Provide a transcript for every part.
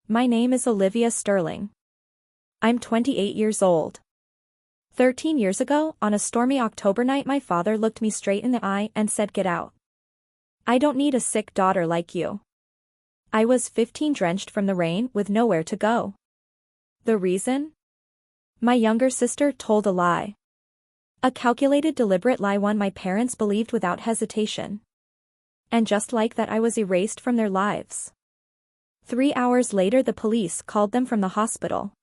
My name is Olivia Sterling. I'm 28 years old. 13 years ago, on a stormy October night, my father looked me straight in the eye and said, "Get out. I don't need a sick daughter like you." I was 15, drenched from the rain, with nowhere to go. The reason? My younger sister told a lie. A calculated, deliberate lie, one my parents believed without hesitation. And just like that, I was erased from their lives. 3 hours later, the police called them from the hospital.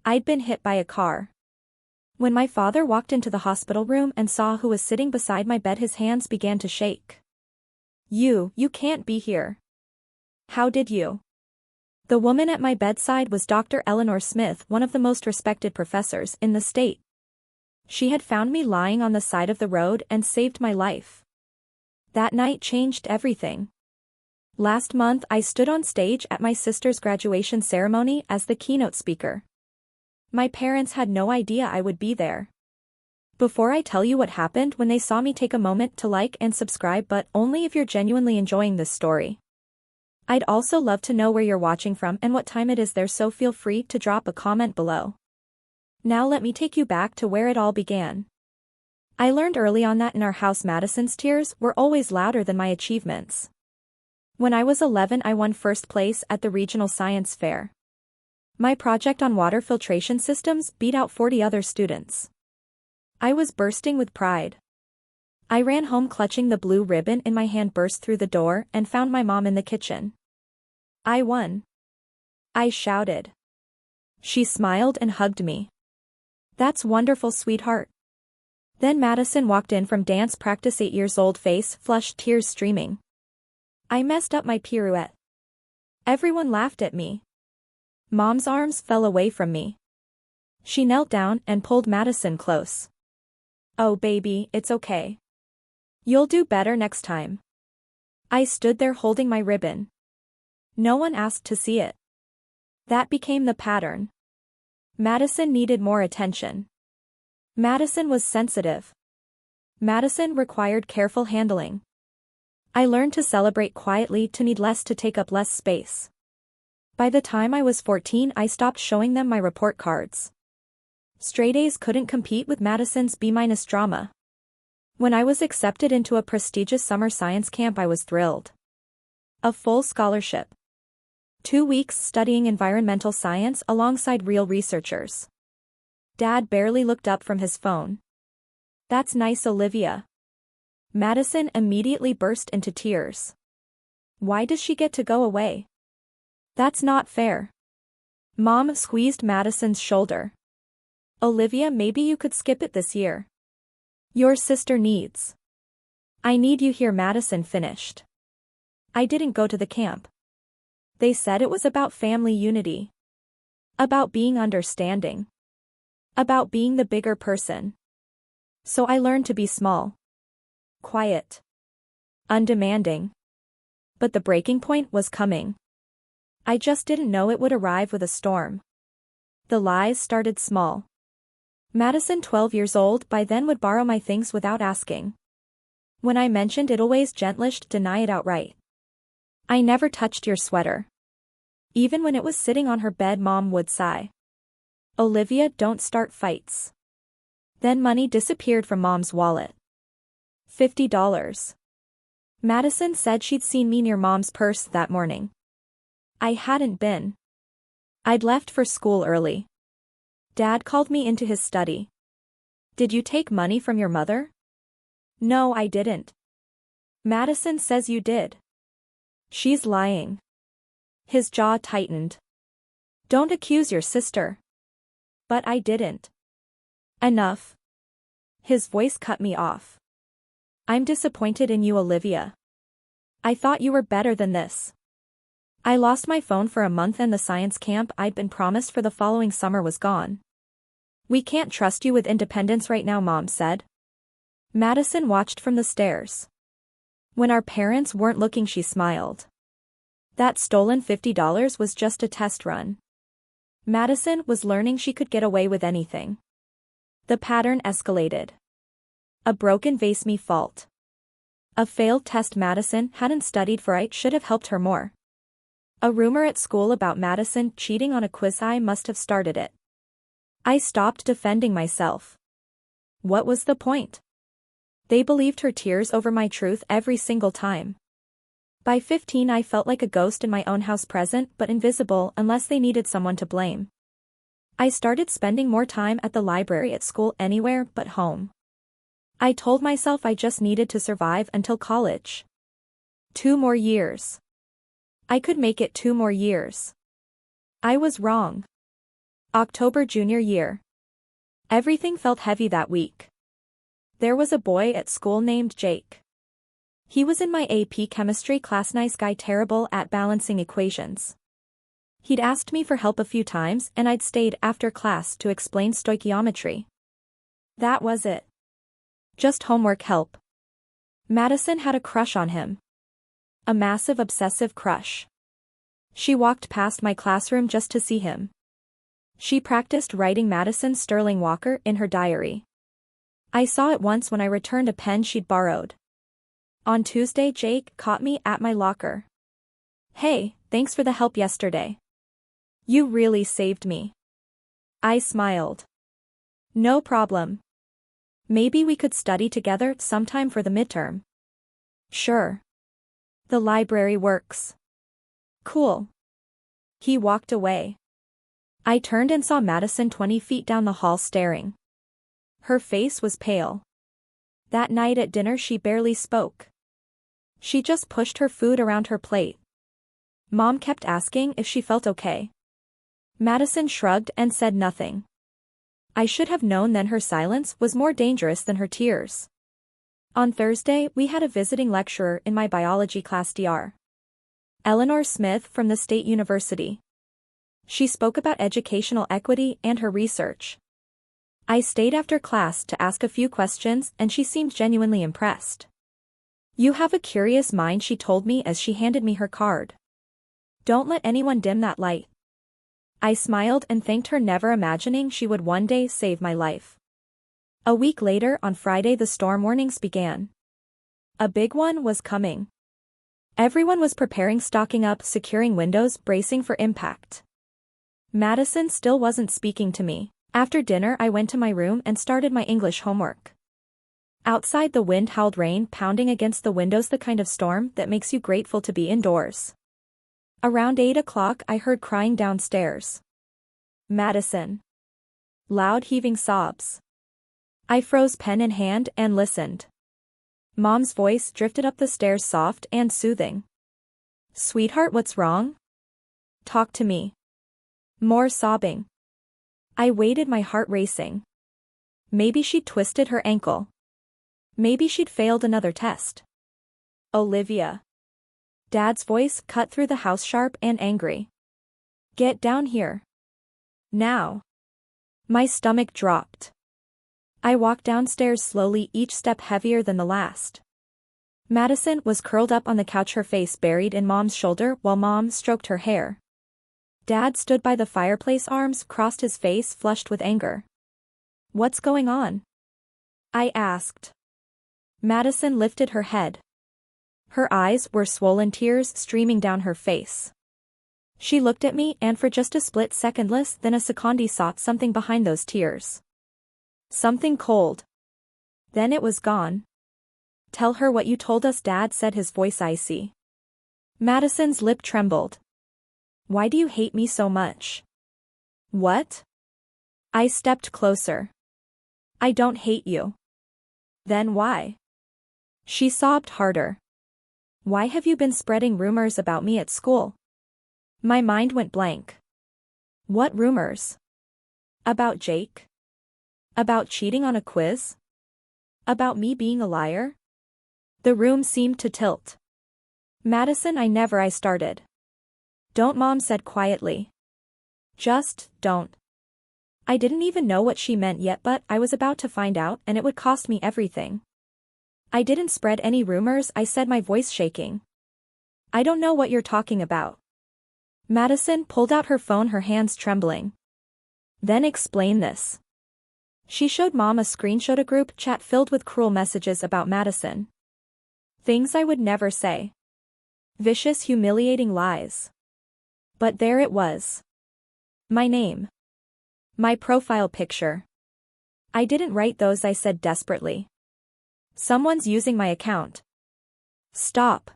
I'd been hit by a car. When my father walked into the hospital room and saw who was sitting beside my bed, his hands began to shake. You can't be here. How did you?" The woman at my bedside was Dr. Eleanor Smith, one of the most respected professors in the state. She had found me lying on the side of the road and saved my life. That night changed everything. Last month, I stood on stage at my sister's graduation ceremony as the keynote speaker. My parents had no idea I would be there. Before I tell you what happened when they saw me, take a moment to like and subscribe, but only if you're genuinely enjoying this story. I'd also love to know where you're watching from and what time it is there, so feel free to drop a comment below. Now let me take you back to where it all began. I learned early on that in our house, Madison's tears were always louder than my achievements. When I was 11, I won first place at the regional science fair. My project on water filtration systems beat out 40 other students. I was bursting with pride. I ran home clutching the blue ribbon in my hand, burst through the door, and found my mom in the kitchen. "I won," I shouted. She smiled and hugged me. "That's wonderful, sweetheart." Then Madison walked in from dance practice, 8 years old, face flushed, tears streaming. I messed up my pirouette. Everyone laughed at me. Mom's arms fell away from me. She knelt down and pulled Madison close. "Oh baby, it's okay. You'll do better next time." I stood there holding my ribbon. No one asked to see it. That became the pattern. Madison needed more attention. Madison was sensitive. Madison required careful handling. I learned to celebrate quietly, to need less, to take up less space. By the time I was 14, I stopped showing them my report cards. Straight A's couldn't compete with Madison's B- drama. When I was accepted into a prestigious summer science camp, I was thrilled. A full scholarship. 2 weeks studying environmental science alongside real researchers. Dad barely looked up from his phone. "That's nice, Olivia." Madison immediately burst into tears. "Why does she get to go away? That's not fair." Mom squeezed Madison's shoulder. "Olivia, maybe you could skip it this year. Your sister needs." "I need you here," Madison finished. "I didn't go to the camp. They said it was about family unity. About being understanding. About being the bigger person. So I learned to be small. Quiet. Undemanding. But the breaking point was coming. I just didn't know it would arrive with a storm. The lies started small. Madison, 12 years old by then, would borrow my things without asking. When I mentioned it, always gentlish, deny it outright. "I never touched your sweater." Even when it was sitting on her bed, Mom would sigh. "Olivia, don't start fights." Then money disappeared from Mom's wallet. $50. Madison said she'd seen me near Mom's purse that morning. I hadn't been. I'd left for school early. Dad called me into his study. "Did you take money from your mother?" "No, I didn't." "Madison says you did." "She's lying." His jaw tightened. "Don't accuse your sister." "But I didn't." "Enough." His voice cut me off. "I'm disappointed in you, Olivia. I thought you were better than this." I lost my phone for a month, and the science camp I'd been promised for the following summer was gone. "We can't trust you with independence right now," Mom said. Madison watched from the stairs. When our parents weren't looking, she smiled. That stolen $50 was just a test run. Madison was learning she could get away with anything. The pattern escalated. A broken vase, me fault. A failed test, Madison hadn't studied for, I should have helped her more. A rumor at school about Madison cheating on a quiz must have started it. I stopped defending myself. What was the point? They believed her tears over my truth every single time. By 15 I felt like a ghost in my own house, present but invisible unless they needed someone to blame. I started spending more time at the library at school, anywhere but home. I told myself I just needed to survive until college. 2 more years. I could make it 2 more years. I was wrong. October junior year. Everything felt heavy that week. There was a boy at school named Jake. He was in my AP chemistry class, nice guy, terrible at balancing equations. He'd asked me for help a few times and I'd stayed after class to explain stoichiometry. That was it. Just homework help. Madison had a crush on him. A massive obsessive crush. She walked past my classroom just to see him. She practiced writing Madison Sterling Walker in her diary. I saw it once when I returned a pen she'd borrowed. On Tuesday, Jake caught me at my locker. "Hey, thanks for the help yesterday. You really saved me." I smiled. "No problem. Maybe we could study together sometime for the midterm." "Sure. The library works." "Cool." He walked away. I turned and saw Madison 20 feet down the hall staring. Her face was pale. That night at dinner she barely spoke. She just pushed her food around her plate. Mom kept asking if she felt okay. Madison shrugged and said nothing. I should have known then her silence was more dangerous than her tears. On Thursday we had a visiting lecturer in my biology class, Dr. Eleanor Smith from the State University. She spoke about educational equity and her research. I stayed after class to ask a few questions and she seemed genuinely impressed. "You have a curious mind," she told me as she handed me her card. "Don't let anyone dim that light." I smiled and thanked her, never imagining she would one day save my life. A week later, on Friday, the storm warnings began. A big one was coming. Everyone was preparing, stocking up, securing windows, bracing for impact. Madison still wasn't speaking to me. After dinner I went to my room and started my English homework. Outside the wind howled, rain pounding against the windows, the kind of storm that makes you grateful to be indoors. Around 8 o'clock I heard crying downstairs. "Madison." Loud heaving sobs. I froze, pen in hand, and listened. Mom's voice drifted up the stairs, soft and soothing. "Sweetheart, what's wrong? Talk to me." More sobbing. I waited, my heart racing. Maybe she'd twisted her ankle. Maybe she'd failed another test. "Olivia." Dad's voice cut through the house, sharp and angry. "Get down here. Now." My stomach dropped. I walked downstairs slowly, each step heavier than the last. Madison was curled up on the couch, her face buried in Mom's shoulder while Mom stroked her hair. Dad stood by the fireplace, arms crossed, his face flushed with anger. "What's going on?" I asked. Madison lifted her head. Her eyes were swollen, tears streaming down her face. She looked at me and for just a split second, less than a second, saw something behind those tears. Something cold. Then it was gone. "Tell her what you told us," Dad said, his voice icy. Madison's lip trembled. "Why do you hate me so much?" "What?" I stepped closer. "I don't hate you." "Then why?" She sobbed harder. "Why have you been spreading rumors about me at school?" My mind went blank. What rumors? About Jake? About cheating on a quiz? About me being a liar? The room seemed to tilt. "Madison, I started." "Don't," Mom said quietly. "Just don't." I didn't even know what she meant yet, but I was about to find out, and it would cost me everything. "I didn't spread any rumors," I said, my voice shaking. "I don't know what you're talking about." Madison pulled out her phone, her hands trembling. "Then explain this." She showed Mom a screenshot, a group chat filled with cruel messages about Madison. Things I would never say. Vicious, humiliating lies. But there it was. My name. My profile picture. I didn't write those, I said desperately. Someone's using my account. Stop.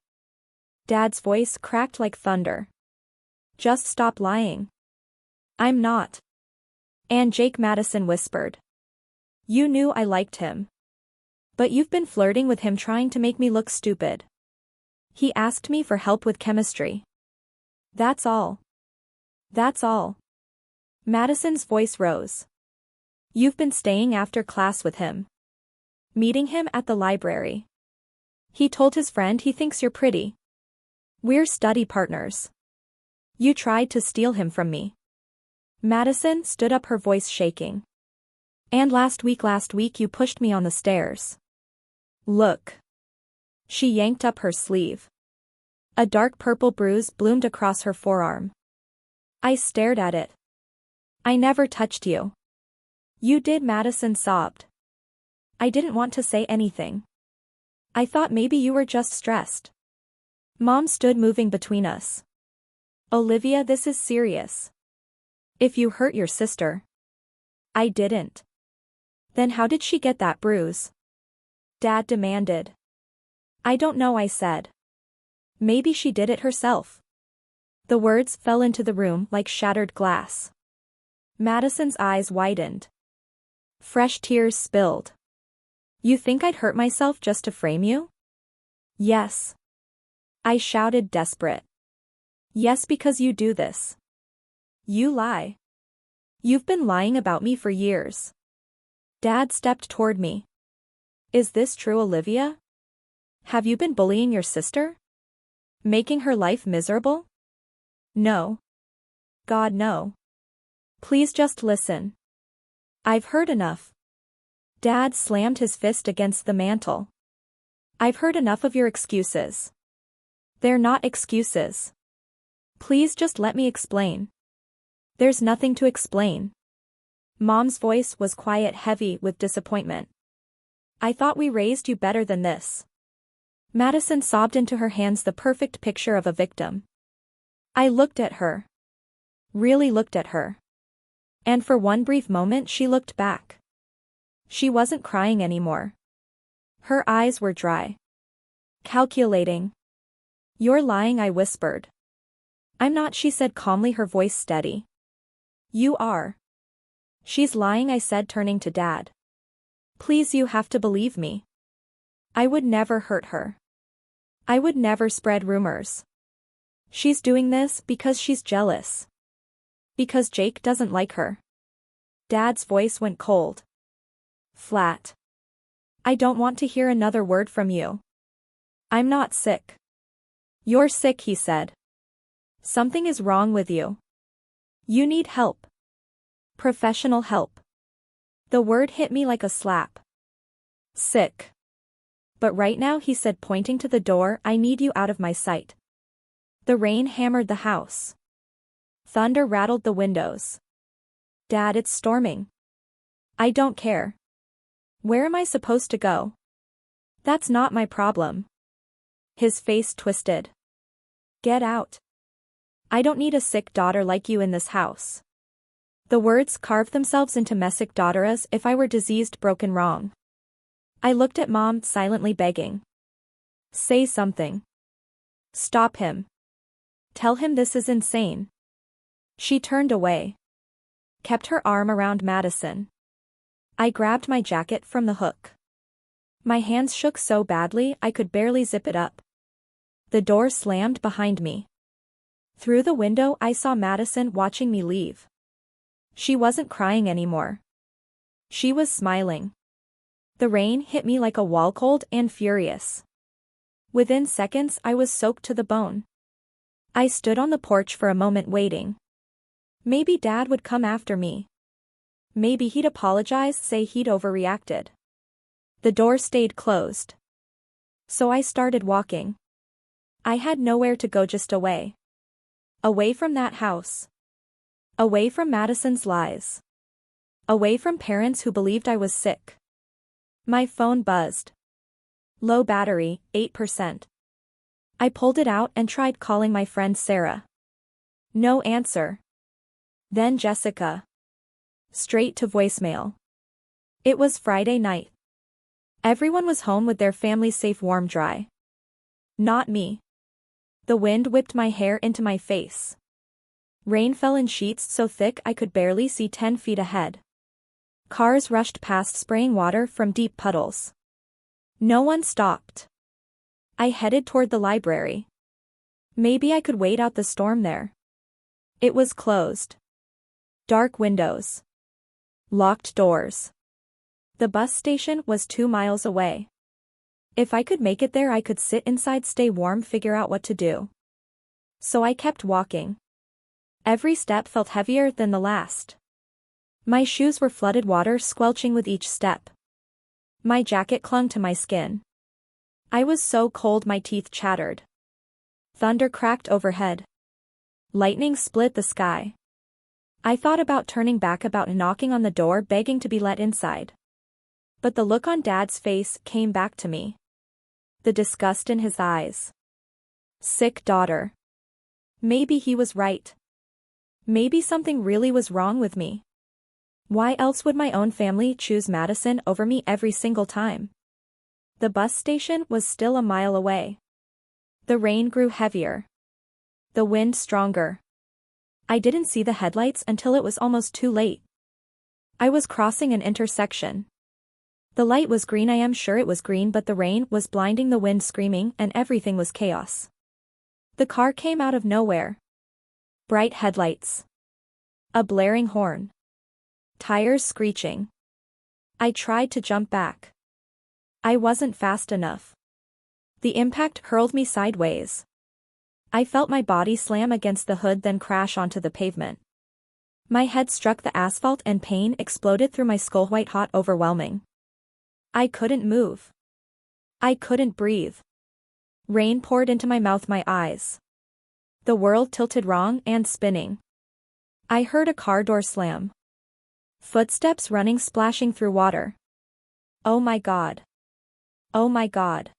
Dad's voice cracked like thunder. Just stop lying. I'm not. And Jake Madison whispered. You knew I liked him. But you've been flirting with him, trying to make me look stupid. He asked me for help with chemistry. That's all. That's all. Madison's voice rose. You've been staying after class with him. Meeting him at the library. He told his friend he thinks you're pretty. We're study partners. You tried to steal him from me. Madison stood up, her voice shaking. And last week you pushed me on the stairs. Look. She yanked up her sleeve. A dark purple bruise bloomed across her forearm. I stared at it. I never touched you. You did, Madison sobbed. I didn't want to say anything. I thought maybe you were just stressed. Mom stood, moving between us. Olivia, this is serious. If you hurt your sister. I didn't. Then how did she get that bruise? Dad demanded. I don't know, I said. Maybe she did it herself. The words fell into the room like shattered glass. Madison's eyes widened. Fresh tears spilled. You think I'd hurt myself just to frame you? Yes. I shouted, desperate. Yes, because you do this. You lie. You've been lying about me for years. Dad stepped toward me. Is this true, Olivia? Have you been bullying your sister? Making her life miserable? No. God, no. Please just listen. I've heard enough. Dad slammed his fist against the mantel. I've heard enough of your excuses. They're not excuses. Please just let me explain. There's nothing to explain. Mom's voice was quiet, heavy with disappointment. I thought we raised you better than this. Madison sobbed into her hands, the perfect picture of a victim. I looked at her. Really looked at her. And for one brief moment she looked back. She wasn't crying anymore. Her eyes were dry. Calculating. You're lying, I whispered. I'm not, she said calmly, her voice steady. You are. She's lying, I said, turning to Dad. Please, you have to believe me. I would never hurt her. I would never spread rumors. She's doing this because she's jealous. Because Jake doesn't like her. Dad's voice went cold. Flat. I don't want to hear another word from you. I'm not sick. You're sick, he said. Something is wrong with you. You need help. Professional help. The word hit me like a slap. Sick. But right now, he said, pointing to the door, I need you out of my sight. The rain hammered the house. Thunder rattled the windows. Dad, it's storming. I don't care. Where am I supposed to go? That's not my problem. His face twisted. Get out. I don't need a sick daughter like you in this house. The words carved themselves into messic daughter as if I were diseased, broken, wrong. I looked at Mom, silently begging. Say something. Stop him. Tell him this is insane. She turned away. Kept her arm around Madison. I grabbed my jacket from the hook. My hands shook so badly I could barely zip it up. The door slammed behind me. Through the window I saw Madison watching me leave. She wasn't crying anymore. She was smiling. The rain hit me like a wall, cold and furious. Within seconds I was soaked to the bone. I stood on the porch for a moment, waiting. Maybe Dad would come after me. Maybe he'd apologize, say he'd overreacted. The door stayed closed. So I started walking. I had nowhere to go, just away. Away from that house. Away from Madison's lies. Away from parents who believed I was sick. My phone buzzed. Low battery, 8%. I pulled it out and tried calling my friend Sarah. No answer. Then Jessica. Straight to voicemail. It was Friday night. Everyone was home with their families safe, warm, dry. Not me. The wind whipped my hair into my face. Rain fell in sheets so thick I could barely see 10 feet ahead. Cars rushed past spraying water from deep puddles. No one stopped. I headed toward the library. Maybe I could wait out the storm there. It was closed. Dark windows. Locked doors. The bus station was 2 miles away. If I could make it there, I could sit inside, stay warm, figure out what to do. So I kept walking. Every step felt heavier than the last. My shoes were flooded water, squelching with each step. My jacket clung to my skin. I was so cold my teeth chattered. Thunder cracked overhead. Lightning split the sky. I thought about turning back, about knocking on the door, begging to be let inside. But the look on Dad's face came back to me. The disgust in his eyes. Sick daughter. Maybe he was right. Maybe something really was wrong with me. Why else would my own family choose Madison over me every single time? The bus station was still a mile away. The rain grew heavier. The wind stronger. I didn't see the headlights until it was almost too late. I was crossing an intersection. The light was green, I am sure it was green, but the rain was blinding, the wind screaming, and everything was chaos. The car came out of nowhere. Bright headlights. A blaring horn. Tires screeching. I tried to jump back. I wasn't fast enough. The impact hurled me sideways. I felt my body slam against the hood, then crash onto the pavement. My head struck the asphalt and pain exploded through my skull, white hot, overwhelming. I couldn't move. I couldn't breathe. Rain poured into my mouth, my eyes. The world tilted wrong and spinning. I heard a car door slam. Footsteps running, splashing through water. Oh my God. Oh my God.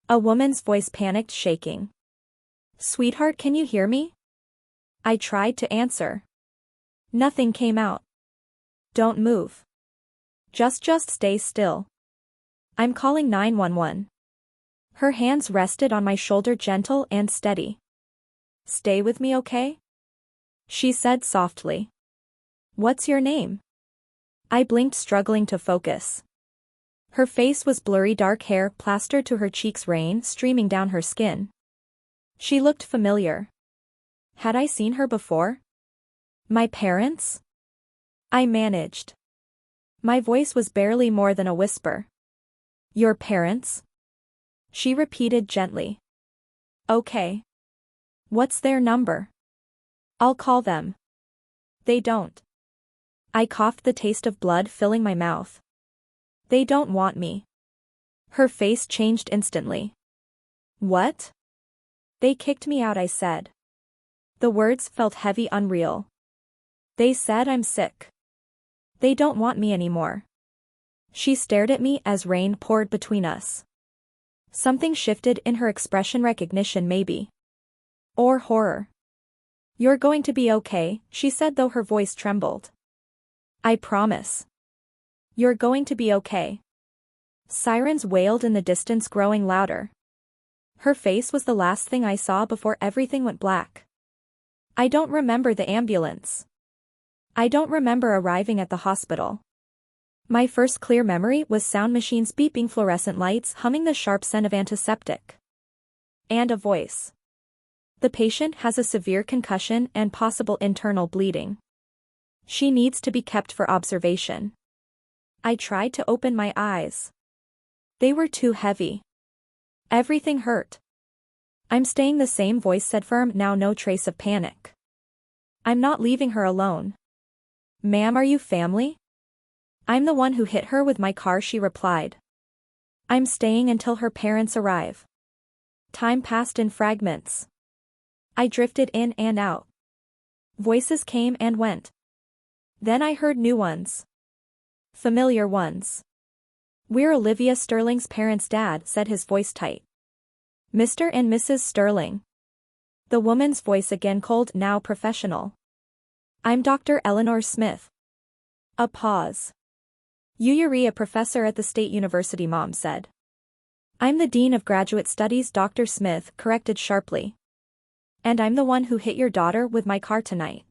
A woman's voice, panicked, shaking. Sweetheart, can you hear me? I tried to answer. Nothing came out. Don't move. Just stay still. I'm calling 911. Her hands rested on my shoulder, gentle and steady. Stay with me, okay? She said softly. What's your name? I blinked, struggling to focus. Her face was blurry, dark hair plastered to her cheeks, rain streaming down her skin. She looked familiar. Had I seen her before? My parents? I managed. My voice was barely more than a whisper. Your parents? She repeated gently. Okay. What's their number? I'll call them. They don't. I coughed, the taste of blood filling my mouth. They don't want me. Her face changed instantly. What? They kicked me out, I said. The words felt heavy, unreal. They said I'm sick. They don't want me anymore. She stared at me as rain poured between us. Something shifted in her expression, recognition maybe. Or horror. You're going to be okay, she said, though her voice trembled. I promise. You're going to be okay. Sirens wailed in the distance, growing louder. Her face was the last thing I saw before everything went black. I don't remember the ambulance. I don't remember arriving at the hospital. My first clear memory was sound machines beeping, fluorescent lights humming, the sharp scent of antiseptic. And a voice. The patient has a severe concussion and possible internal bleeding. She needs to be kept for observation. I tried to open my eyes. They were too heavy. Everything hurt. I'm staying, the same voice said, firm, now no trace of panic. I'm not leaving her alone. Ma'am, are you family? I'm the one who hit her with my car, she replied. I'm staying until her parents arrive. Time passed in fragments. I drifted in and out. Voices came and went. Then I heard new ones. Familiar ones. We're Olivia Sterling's parents, Dad, said his voice tight. Mr. and Mrs. Sterling. The woman's voice again cold, now professional. I'm Dr. Eleanor Smith. A pause. You.I, a professor at the State University, Mom said. I'm the Dean of Graduate Studies, Dr. Smith corrected sharply. And I'm the one who hit your daughter with my car tonight.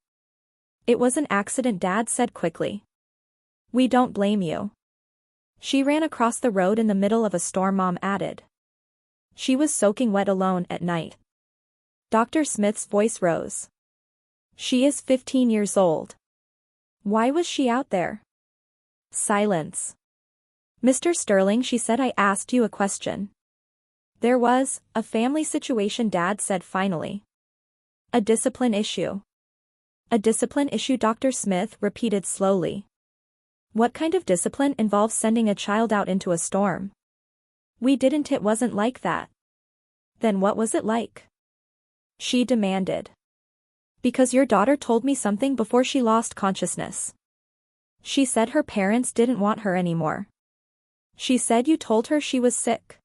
It was an accident, Dad said quickly. We don't blame you. She ran across the road in the middle of a storm, Mom added. She was soaking wet alone at night. Dr. Smith's voice rose. She is 15 years old. Why was she out there? Silence. Mr. Sterling, she said, I asked you a question. There was a family situation, Dad said finally. A discipline issue. A discipline issue, Dr. Smith repeated slowly. What kind of discipline involves sending a child out into a storm? We didn't, it wasn't like that. Then what was it like? She demanded. Because your daughter told me something before she lost consciousness. She said her parents didn't want her anymore. She said you told her she was sick.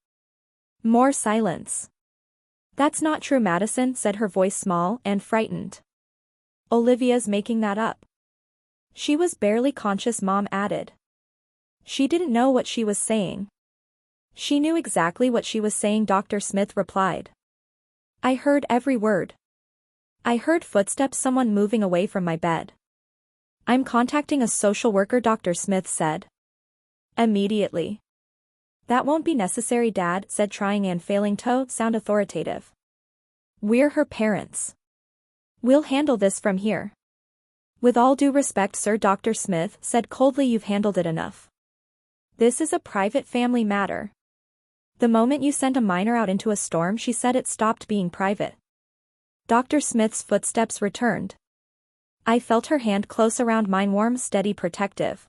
More silence. That's not true, Madison said, her voice small and frightened. Olivia's making that up. She was barely conscious, Mom added. She didn't know what she was saying. She knew exactly what she was saying, Dr. Smith replied. I heard every word. I heard footsteps, someone moving away from my bed. I'm contacting a social worker, Dr. Smith said. Immediately. That won't be necessary, Dad said, trying and failing to sound authoritative. We're her parents. We'll handle this from here. With all due respect, sir, Dr. Smith said coldly, you've handled it enough. This is a private family matter. The moment you sent a minor out into a storm, she said, it stopped being private. Dr. Smith's footsteps returned. I felt her hand close around mine, warm, steady, protective.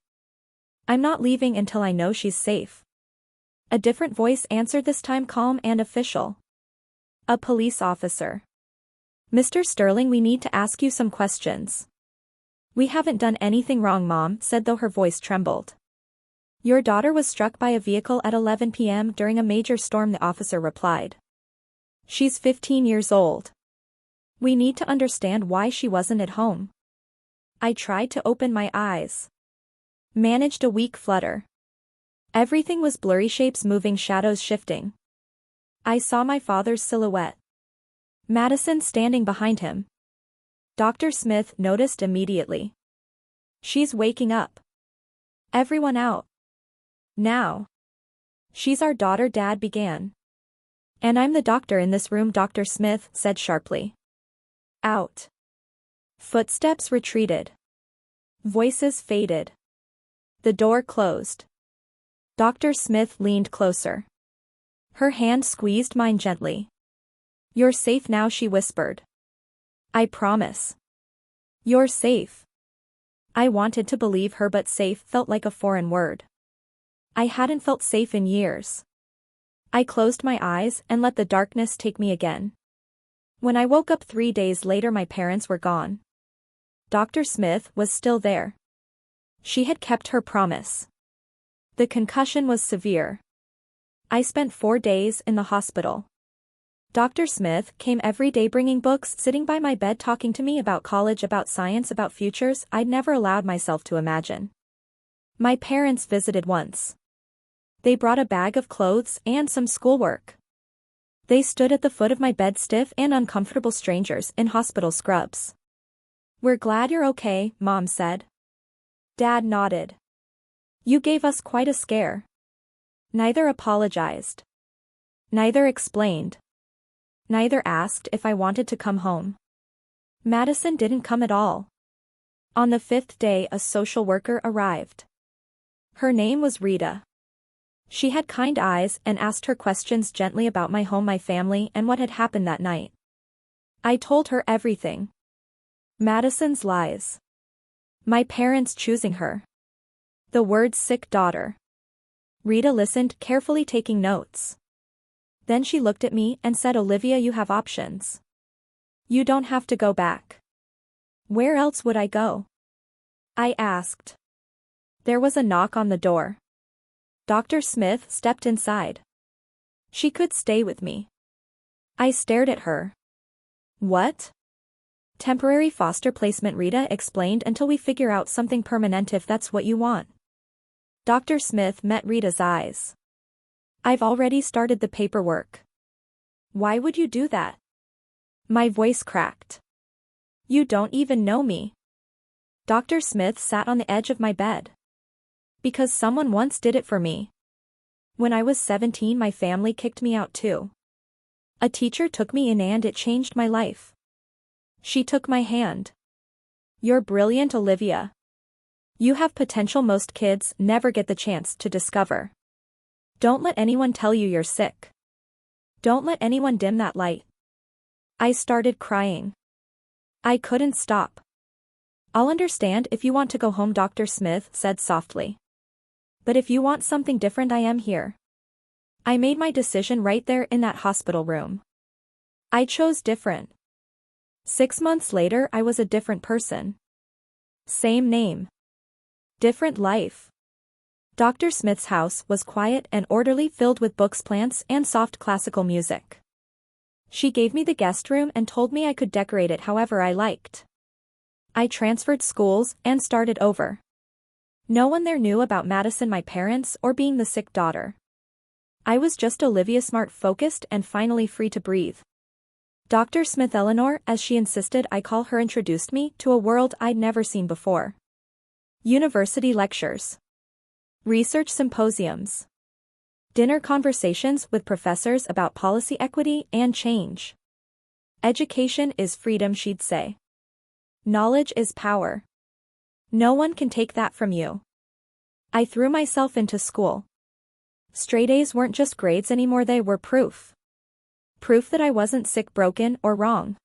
I'm not leaving until I know she's safe. A different voice answered, this time calm and official. A police officer. Mr. Sterling, we need to ask you some questions. We haven't done anything wrong, Mom said, though her voice trembled. Your daughter was struck by a vehicle at 11 p.m. during a major storm, the officer replied. She's 15 years old. We need to understand why she wasn't at home. I tried to open my eyes. Managed a weak flutter. Everything was blurry, shapes moving, shadows shifting. I saw my father's silhouette. Madison standing behind him. Dr. Smith noticed immediately. She's waking up. Everyone out. Now. She's our daughter, Dad began. And I'm the doctor in this room, Dr. Smith said sharply. Out. Footsteps retreated. Voices faded. The door closed. Dr. Smith leaned closer. Her hand squeezed mine gently. You're safe now, she whispered. I promise. You're safe. I wanted to believe her, but safe felt like a foreign word. I hadn't felt safe in years. I closed my eyes and let the darkness take me again. When I woke up 3 days later, my parents were gone. Dr. Smith was still there. She had kept her promise. The concussion was severe. I spent 4 days in the hospital. Dr. Smith came every day bringing books, sitting by my bed talking to me about college, about science, about futures I'd never allowed myself to imagine. My parents visited once. They brought a bag of clothes and some schoolwork. They stood at the foot of my bed, stiff and uncomfortable strangers in hospital scrubs. We're glad you're okay, Mom said. Dad nodded. You gave us quite a scare. Neither apologized. Neither explained. Neither asked if I wanted to come home. Madison didn't come at all. On the 5th day, a social worker arrived. Her name was Rita. She had kind eyes and asked her questions gently about my home, my family, and what had happened that night. I told her everything. Madison's lies. My parents choosing her. The words sick daughter. Rita listened, carefully taking notes. Then she looked at me and said, Olivia, you have options. You don't have to go back. Where else would I go? I asked. There was a knock on the door. Dr. Smith stepped inside. She could stay with me. I stared at her. What? Temporary foster placement, Rita explained, until we figure out something permanent if that's what you want. Dr. Smith met Rita's eyes. I've already started the paperwork. Why would you do that? My voice cracked. You don't even know me. Dr. Smith sat on the edge of my bed. Because someone once did it for me. When I was 17, my family kicked me out too. A teacher took me in and it changed my life. She took my hand. You're brilliant, Olivia. You have potential most kids never get the chance to discover. Don't let anyone tell you you're sick. Don't let anyone dim that light. I started crying. I couldn't stop. I'll understand if you want to go home, Dr. Smith said softly. But if you want something different, I am here. I made my decision right there in that hospital room. I chose different. 6 months later, I was a different person. Same name. Different life. Dr. Smith's house was quiet and orderly, filled with books, plants, and soft classical music. She gave me the guest room and told me I could decorate it however I liked. I transferred schools and started over. No one there knew about Madison, my parents, or being the sick daughter. I was just Olivia, smart, focused, and finally free to breathe. Dr. Smith, Eleanor, as she insisted I call her, introduced me to a world I'd never seen before. University lectures. Research symposiums. Dinner conversations with professors about policy, equity, and change. Education is freedom, she'd say. Knowledge is power. No one can take that from you. I threw myself into school. Straight A's weren't just grades anymore, they were proof. Proof that I wasn't sick, broken, or wrong.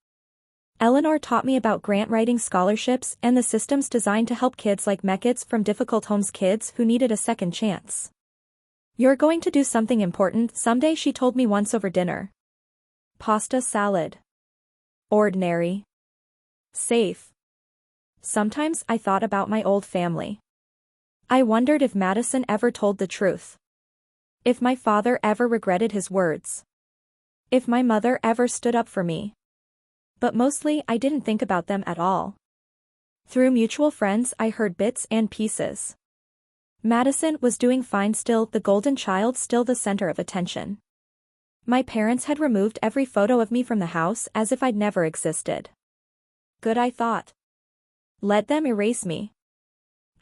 Eleanor taught me about grant writing, scholarships, and the systems designed to help kids like me, kids from difficult homes, kids who needed a second chance. You're going to do something important someday, she told me once over dinner. Pasta salad. Ordinary. Safe. Sometimes I thought about my old family. I wondered if Madison ever told the truth. If my father ever regretted his words. If my mother ever stood up for me. But mostly I didn't think about them at all. Through mutual friends I heard bits and pieces. Madison was doing fine, still the golden child, still the center of attention. My parents had removed every photo of me from the house as if I'd never existed. Good, I thought. Let them erase me.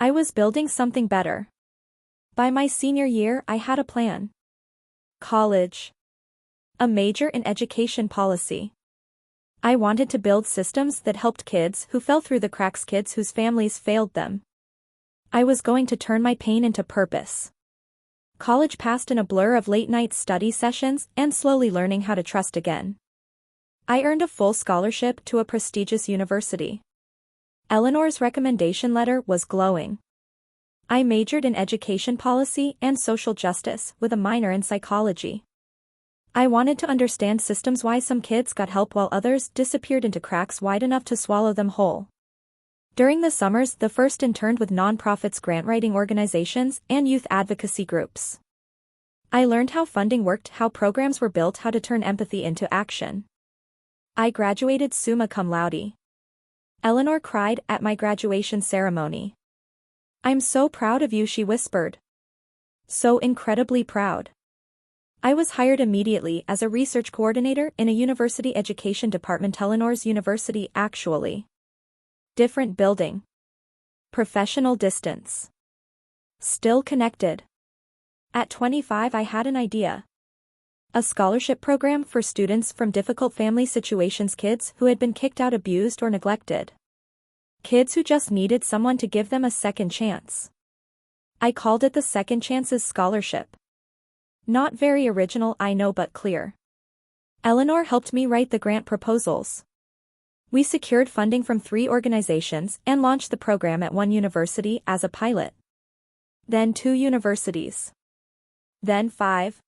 I was building something better. By my senior year I had a plan. College. A major in education policy. I wanted to build systems that helped kids who fell through the cracks, kids whose families failed them. I was going to turn my pain into purpose. College passed in a blur of late-night study sessions and slowly learning how to trust again. I earned a full scholarship to a prestigious university. Eleanor's recommendation letter was glowing. I majored in education policy and social justice with a minor in psychology. I wanted to understand systems, why some kids got help while others disappeared into cracks wide enough to swallow them whole. During the summers, the first interned with nonprofits, grant writing organizations, and youth advocacy groups. I learned how funding worked, how programs were built, how to turn empathy into action. I graduated summa cum laude. Eleanor cried at my graduation ceremony. I'm so proud of you, she whispered. So incredibly proud. I was hired immediately as a research coordinator in a university education department, Eleanor's university, actually. Different building. Professional distance. Still connected. At 25 I had an idea. A scholarship program for students from difficult family situations, kids who had been kicked out, abused, or neglected. Kids who just needed someone to give them a second chance. I called it the Second Chances Scholarship. Not very original, I know, but clear. Eleanor helped me write the grant proposals. We secured funding from 3 organizations and launched the program at 1 university as a pilot. Then 2 universities. Then 5.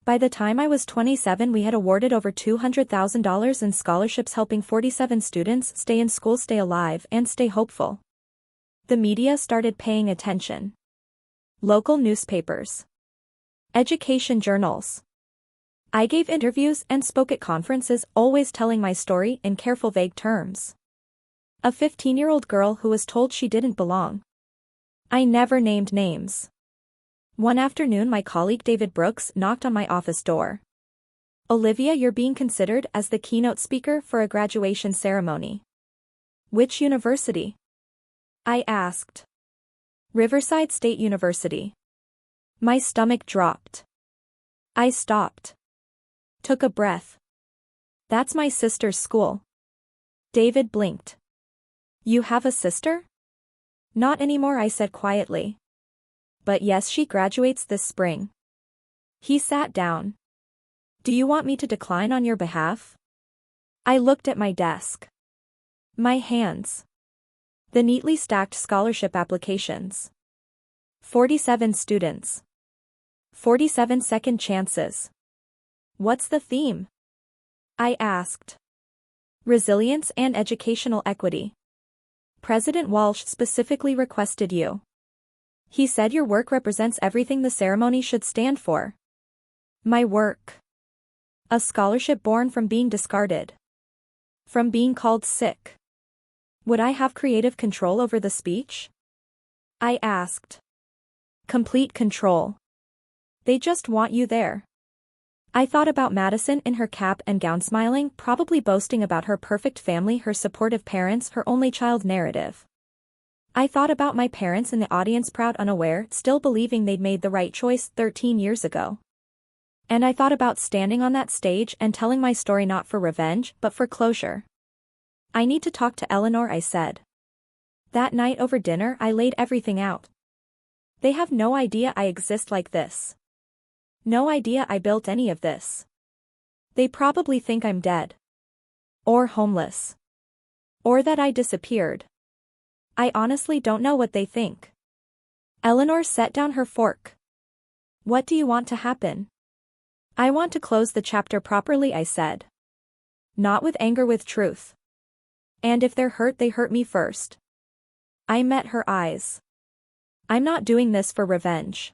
By the time I was 27, we had awarded over $200,000 in scholarships, helping 47 students stay in school, stay alive, and stay hopeful. The media started paying attention. Local newspapers. Education journals. I gave interviews and spoke at conferences, always telling my story in careful, vague terms. A 15-year-old girl who was told she didn't belong. I never named names. One afternoon my colleague David Brooks knocked on my office door. "Olivia, you're being considered as the keynote speaker for a graduation ceremony." "Which university?" I asked. "Riverside State University." My stomach dropped. I stopped. Took a breath. "That's my sister's school." David blinked. "You have a sister?" "Not anymore," I said quietly. "But yes, she graduates this spring." He sat down. "Do you want me to decline on your behalf?" I looked at my desk. My hands. The neatly stacked scholarship applications. 47 students. 47 second chances. "What's the theme?" I asked. "Resilience and educational equity. President Walsh specifically requested you. He said your work represents everything the ceremony should stand for." My work. A scholarship born from being discarded. From being called sick. Would I have creative control over the speech? I asked. Complete control. They just want you there. I thought about Madison in her cap and gown, smiling, probably boasting about her perfect family, her supportive parents, her only child narrative. I thought about my parents in the audience, proud, unaware, still believing they'd made the right choice 13 years ago. And I thought about standing on that stage and telling my story, not for revenge, but for closure. "I need to talk to Eleanor," I said. That night over dinner I laid everything out. They have no idea I exist like this. No idea I built any of this. They probably think I'm dead. Or homeless. Or that I disappeared. I honestly don't know what they think. Eleanor set down her fork. "What do you want to happen?" "I want to close the chapter properly," I said. "Not with anger, with truth. And if they're hurt, they hurt me first." I met her eyes. "I'm not doing this for revenge.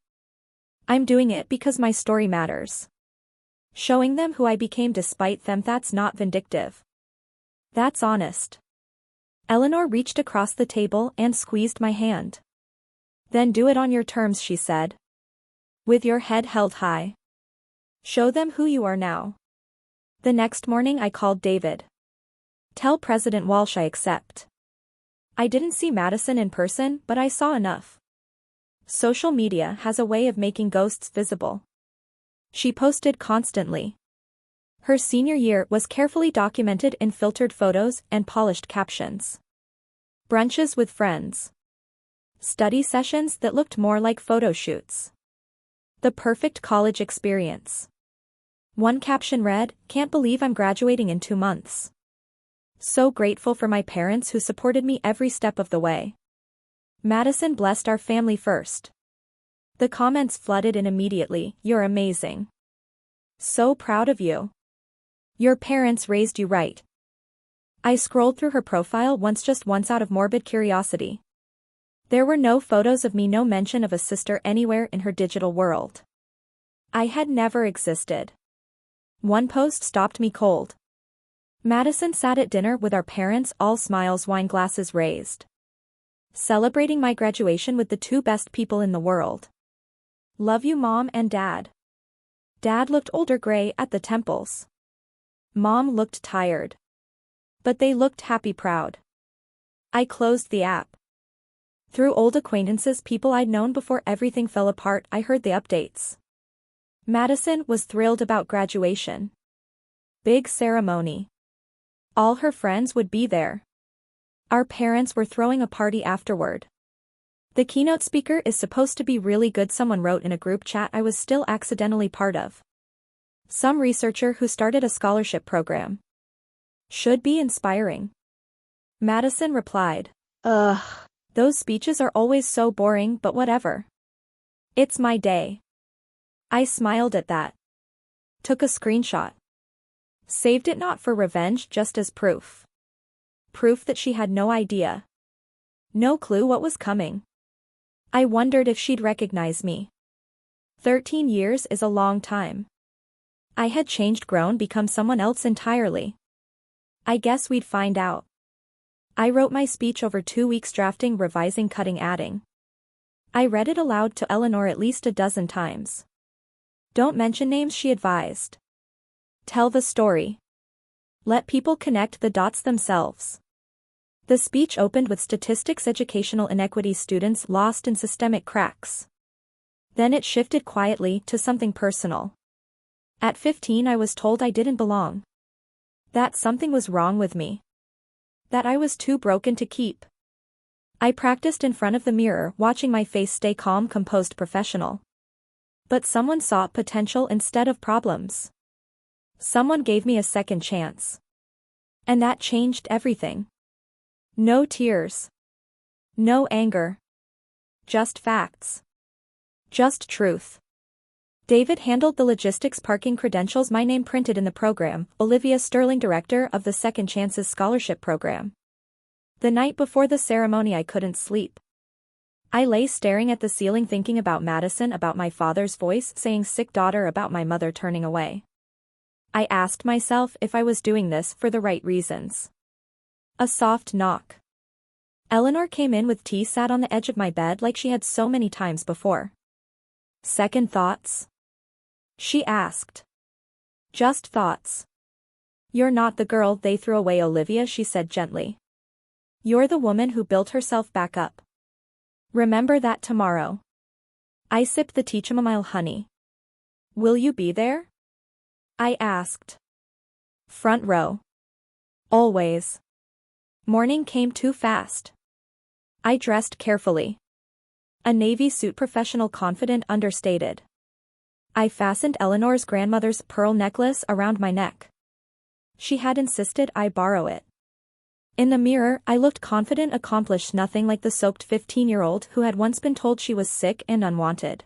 I'm doing it because my story matters. Showing them who I became despite them, that's not vindictive. That's honest." Eleanor reached across the table and squeezed my hand. "Then do it on your terms," she said. "With your head held high. Show them who you are now." The next morning I called David. "Tell President Walsh I accept." I didn't see Madison in person, but I saw enough. Social media has a way of making ghosts visible. She posted constantly. Her senior year was carefully documented in filtered photos and polished captions. Brunches with friends. Study sessions that looked more like photo shoots. The perfect college experience. One caption read, "Can't believe I'm graduating in 2 months. So grateful for my parents who supported me every step of the way. Madison blessed our family first." The comments flooded in immediately, "You're amazing. So proud of you. Your parents raised you right." I scrolled through her profile just once out of morbid curiosity. There were no photos of me, no mention of a sister anywhere in her digital world. I had never existed. One post stopped me cold. Madison sat at dinner with our parents, all smiles, wine glasses raised. Celebrating my graduation with the 2 best people in the world. "Love you, Mom and Dad." Dad looked older, gray at the temples. Mom looked tired. But they looked happy, proud. I closed the app. Through old acquaintances, people I'd known before everything fell apart, I heard the updates. Madison was thrilled about graduation. Big ceremony. All her friends would be there. Our parents were throwing a party afterward. "The keynote speaker is supposed to be really good," someone wrote in a group chat I was still accidentally part of. Some researcher who started a scholarship program. "Should be inspiring." Madison replied, "Ugh, those speeches are always so boring, but whatever. It's my day." I smiled at that. Took a screenshot. Saved it, not for revenge, just as proof. Proof that she had no idea. No clue what was coming. I wondered if she'd recognize me. 13 years is a long time. I had changed, grown, become someone else entirely. I guess we'd find out. I wrote my speech over 2 weeks, drafting, revising, cutting, adding. I read it aloud to Eleanor at least a dozen times. Don't mention names, she advised. Tell the story. Let people connect the dots themselves. The speech opened with statistics, educational inequities, students lost in systemic cracks. Then it shifted quietly to something personal. At 15, I was told I didn't belong. That something was wrong with me. That I was too broken to keep. I practiced in front of the mirror, watching my face stay calm, composed, professional. But someone saw potential instead of problems. Someone gave me a second chance. And that changed everything. No tears. No anger. Just facts. Just truth. David handled the logistics, parking, credentials, my name printed in the program, Olivia Sterling, director of the Second Chances Scholarship Program. The night before the ceremony I couldn't sleep. I lay staring at the ceiling, thinking about Madison, about my father's voice saying sick daughter, about my mother turning away. I asked myself if I was doing this for the right reasons. A soft knock. Eleanor came in with tea, sat on the edge of my bed like she had so many times before. Second thoughts? She asked. Just thoughts. You're not the girl they threw away, Olivia, she said gently. You're the woman who built herself back up. Remember that tomorrow. I sipped the tea, chamomile honey. Will you be there? I asked. Front row. Always. Morning came too fast. I dressed carefully. A navy suit, professional, confident, understated. I fastened Eleanor's grandmother's pearl necklace around my neck. She had insisted I borrow it. In the mirror, I looked confident, accomplished, nothing like the soaked 15-year-old who had once been told she was sick and unwanted.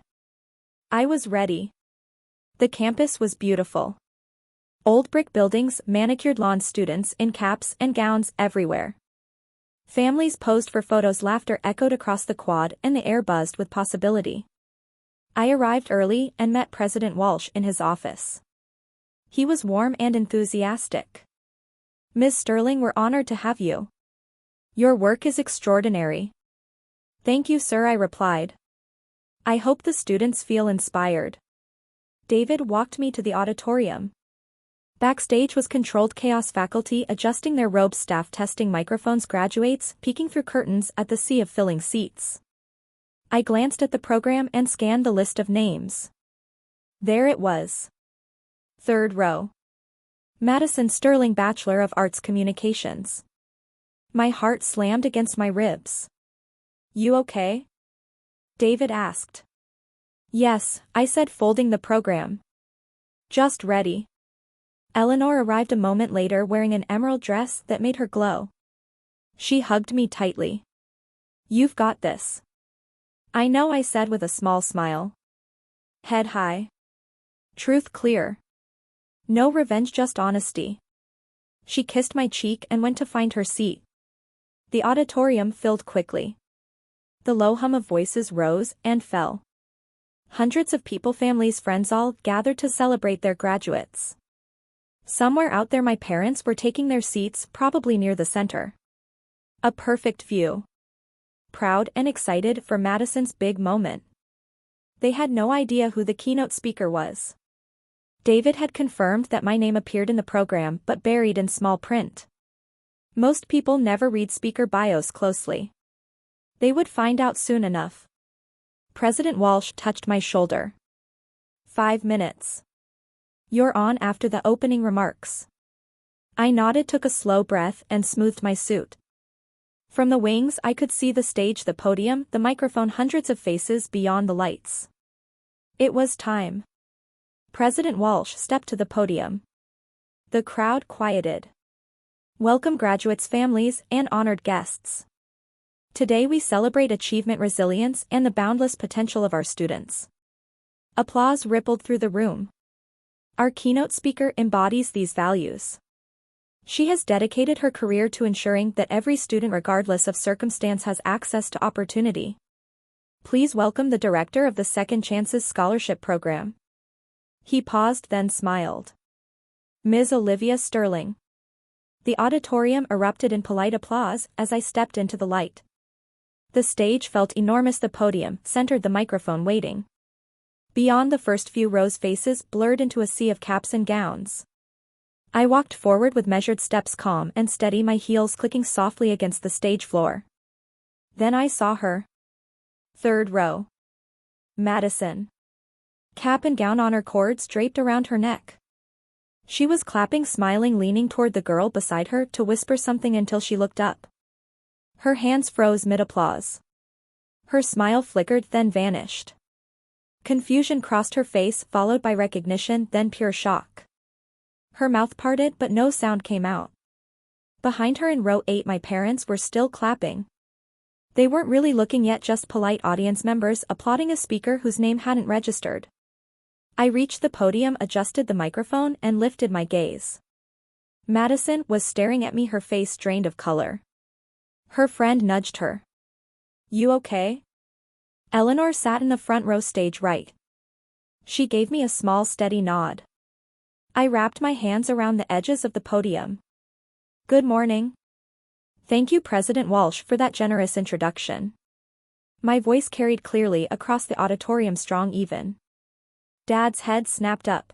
I was ready. The campus was beautiful. Old brick buildings, manicured lawns, students in caps and gowns everywhere. Families posed for photos, laughter echoed across the quad, and the air buzzed with possibility. I arrived early and met President Walsh in his office. He was warm and enthusiastic. Ms. Sterling, we're honored to have you. Your work is extraordinary. Thank you, sir, I replied. I hope the students feel inspired. David walked me to the auditorium. Backstage was controlled chaos, faculty adjusting their robes, staff testing microphones, graduates peeking through curtains at the sea of filling seats. I glanced at the program and scanned the list of names. There it was. Third row. Madison Sterling, Bachelor of Arts Communications. My heart slammed against my ribs. You okay? David asked. Yes, I said, folding the program. Just ready. Eleanor arrived a moment later wearing an emerald dress that made her glow. She hugged me tightly. You've got this. I know, I said with a small smile. Head high. Truth clear. No revenge, just honesty. She kissed my cheek and went to find her seat. The auditorium filled quickly. The low hum of voices rose and fell. Hundreds of people, families, friends, all gathered to celebrate their graduates. Somewhere out there my parents were taking their seats, probably near the center. A perfect view. Proud and excited for Madison's big moment. They had no idea who the keynote speaker was. David had confirmed that my name appeared in the program but buried in small print. Most people never read speaker bios closely. They would find out soon enough. President Walsh touched my shoulder. 5 minutes. You're on after the opening remarks. I nodded, took a slow breath, and smoothed my suit. From the wings I could see the stage, the podium, the microphone, hundreds of faces beyond the lights. It was time. President Walsh stepped to the podium. The crowd quieted. Welcome graduates, families, and honored guests. Today we celebrate achievement, resilience, and the boundless potential of our students. Applause rippled through the room. Our keynote speaker embodies these values. She has dedicated her career to ensuring that every student, regardless of circumstance, has access to opportunity. Please welcome the director of the Second Chances Scholarship Program. He paused then smiled. Ms. Olivia Sterling. The auditorium erupted in polite applause as I stepped into the light. The stage felt enormous, the podium centered, the microphone waiting. Beyond, the first few rows, faces blurred into a sea of caps and gowns. I walked forward with measured steps, calm and steady, my heels clicking softly against the stage floor. Then I saw her. Third row. Madison. Cap and gown, honor cords draped around her neck. She was clapping, smiling, leaning toward the girl beside her to whisper something until she looked up. Her hands froze mid-applause. Her smile flickered then vanished. Confusion crossed her face, followed by recognition, then pure shock. Her mouth parted but no sound came out. Behind her in row 8, my parents were still clapping. They weren't really looking yet, just polite audience members applauding a speaker whose name hadn't registered. I reached the podium, adjusted the microphone, and lifted my gaze. Madison was staring at me, her face drained of color. Her friend nudged her. "You okay?" Eleanor sat in the front row, stage right. She gave me a small, steady nod. I wrapped my hands around the edges of the podium. "Good morning." "Thank you, President Walsh, for that generous introduction." My voice carried clearly across the auditorium, strong, even. Dad's head snapped up.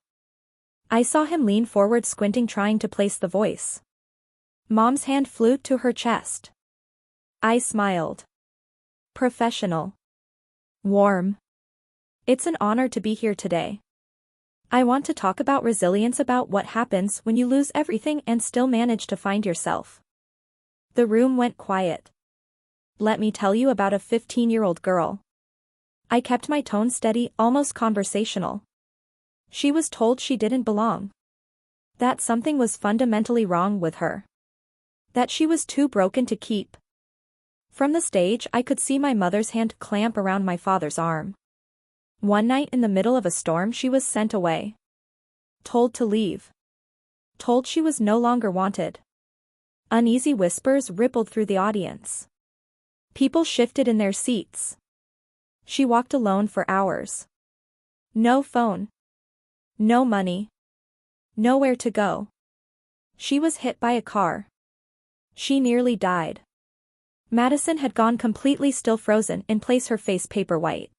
I saw him lean forward, squinting, trying to place the voice. Mom's hand flew to her chest. I smiled. Professional. Warm. "It's an honor to be here today. I want to talk about resilience, about what happens when you lose everything and still manage to find yourself." The room went quiet. "Let me tell you about a 15-year-old girl." I kept my tone steady, almost conversational. She was told she didn't belong. That something was fundamentally wrong with her. That she was too broken to keep. From the stage, I could see my mother's hand clamp around my father's arm. One night in the middle of a storm, she was sent away. Told to leave. Told she was no longer wanted. Uneasy whispers rippled through the audience. People shifted in their seats. She walked alone for hours. No phone. No money. Nowhere to go. She was hit by a car. She nearly died. Madison had gone completely still, frozen in place, her face paper white.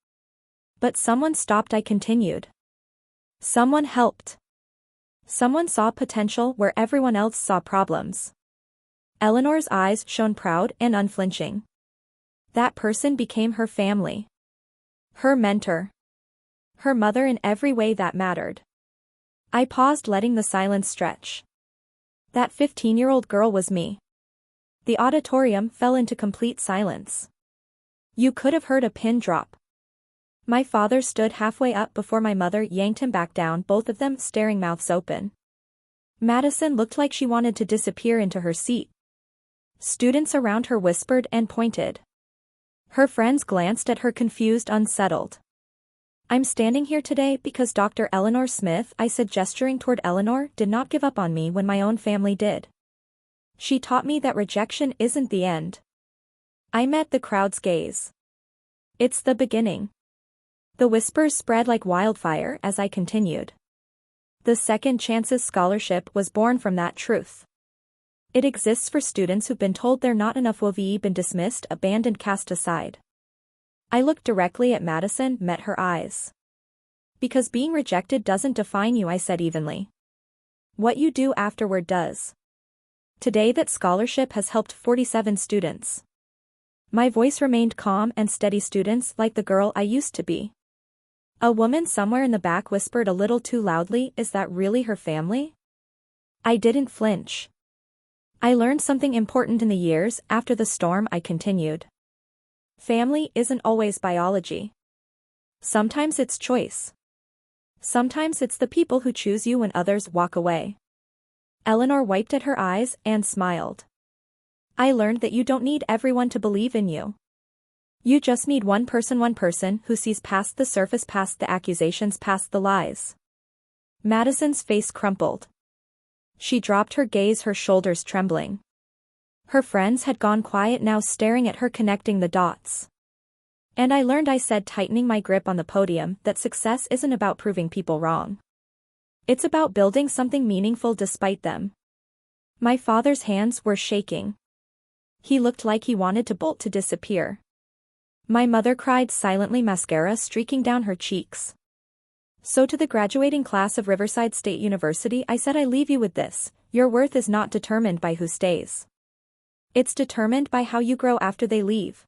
But someone stopped, I continued. Someone helped. Someone saw potential where everyone else saw problems. Eleanor's eyes shone proud and unflinching. That person became her family. Her mentor. Her mother, in every way that mattered. I paused, letting the silence stretch. That 15-year-old girl was me. The auditorium fell into complete silence. You could have heard a pin drop. My father stood halfway up before my mother yanked him back down, both of them staring, mouths open. Madison looked like she wanted to disappear into her seat. Students around her whispered and pointed. Her friends glanced at her, confused, unsettled. "I'm standing here today because Dr. Eleanor Smith," I said, gesturing toward Eleanor, "did not give up on me when my own family did. She taught me that rejection isn't the end." I met the crowd's gaze. "It's the beginning." The whispers spread like wildfire as I continued. The Second Chances Scholarship was born from that truth. It exists for students who've been told they're not enough, you've been dismissed, abandoned, cast aside. I looked directly at Madison, met her eyes. "Because being rejected doesn't define you," I said evenly. "What you do afterward does." Today that scholarship has helped 47 students. My voice remained calm and steady. "Students like the girl I used to be." A woman somewhere in the back whispered a little too loudly, "Is that really her family?" I didn't flinch. "I learned something important in the years after the storm," I continued. "Family isn't always biology. Sometimes it's choice. Sometimes it's the people who choose you when others walk away." Eleanor wiped at her eyes and smiled. "I learned that you don't need everyone to believe in you. You just need one person who sees past the surface, past the accusations, past the lies." Madison's face crumpled. She dropped her gaze, her shoulders trembling. Her friends had gone quiet now, staring at her, connecting the dots. "And I learned," I said, tightening my grip on the podium, "that success isn't about proving people wrong. It's about building something meaningful despite them. My father's hands were shaking. He looked like he wanted to bolt to disappear. My mother cried silently, mascara streaking down her cheeks. So to the graduating class of Riverside State University I said, I leave you with this: your worth is not determined by who stays. It's determined by how you grow after they leave.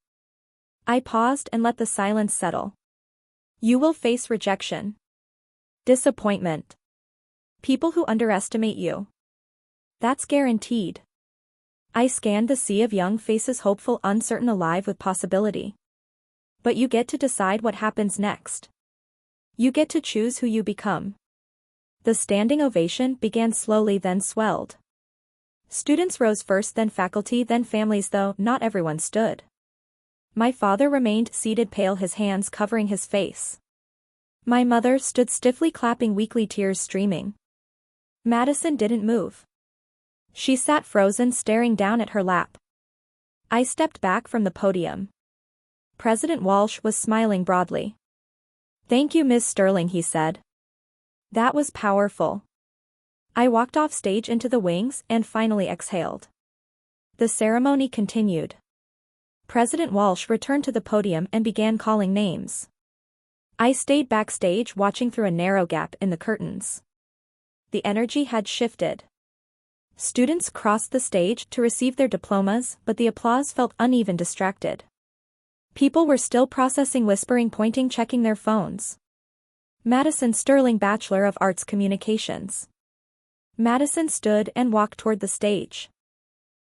I paused and let the silence settle. You will face rejection. Disappointment. People who underestimate you. That's guaranteed. I scanned the sea of young faces, hopeful, uncertain, alive with possibility. But you get to decide what happens next. You get to choose who you become. The standing ovation began slowly, then swelled. Students rose first, then faculty, then families, though not everyone stood. My father remained seated, pale, his hands covering his face. My mother stood stiffly, clapping, weakly, tears streaming. Madison didn't move. She sat frozen, staring down at her lap. I stepped back from the podium. President Walsh was smiling broadly. "Thank you, Ms. Sterling," he said. "That was powerful." I walked off stage into the wings and finally exhaled. The ceremony continued. President Walsh returned to the podium and began calling names. I stayed backstage, watching through a narrow gap in the curtains. The energy had shifted. Students crossed the stage to receive their diplomas, but the applause felt uneven, distracted. People were still processing, whispering, pointing, checking their phones. Madison Sterling, Bachelor of Arts Communications. Madison stood and walked toward the stage.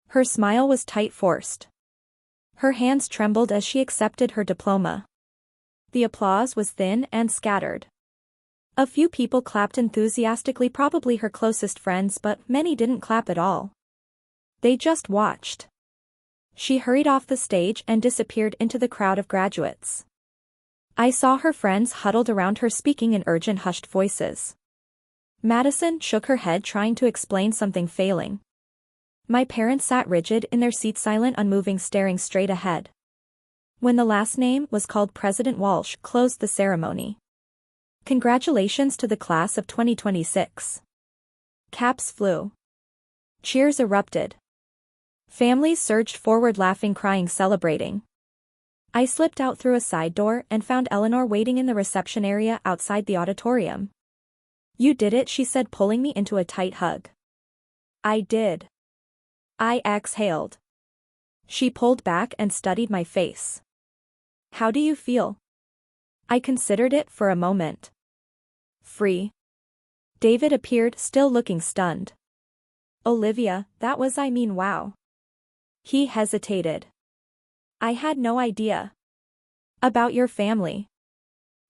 Her smile was tight, forced. Her hands trembled as she accepted her diploma. The applause was thin and scattered. A few people clapped enthusiastically, probably her closest friends, but many didn't clap at all. They just watched. She hurried off the stage and disappeared into the crowd of graduates. I saw her friends huddled around her, speaking in urgent, hushed voices. Madison shook her head, trying to explain something, failing. My parents sat rigid in their seats, silent, unmoving, staring straight ahead. When the last name was called, President Walsh closed the ceremony. "Congratulations to the class of 2026. Caps flew. Cheers erupted. Families surged forward, laughing, crying, celebrating. I slipped out through a side door and found Eleanor waiting in the reception area outside the auditorium. "You did it," she said, pulling me into a tight hug. "I did." I exhaled. She pulled back and studied my face. "How do you feel?" I considered it for a moment. "Free." David appeared, still looking stunned. "Olivia, that was, wow." He hesitated. "I had no idea. About your family.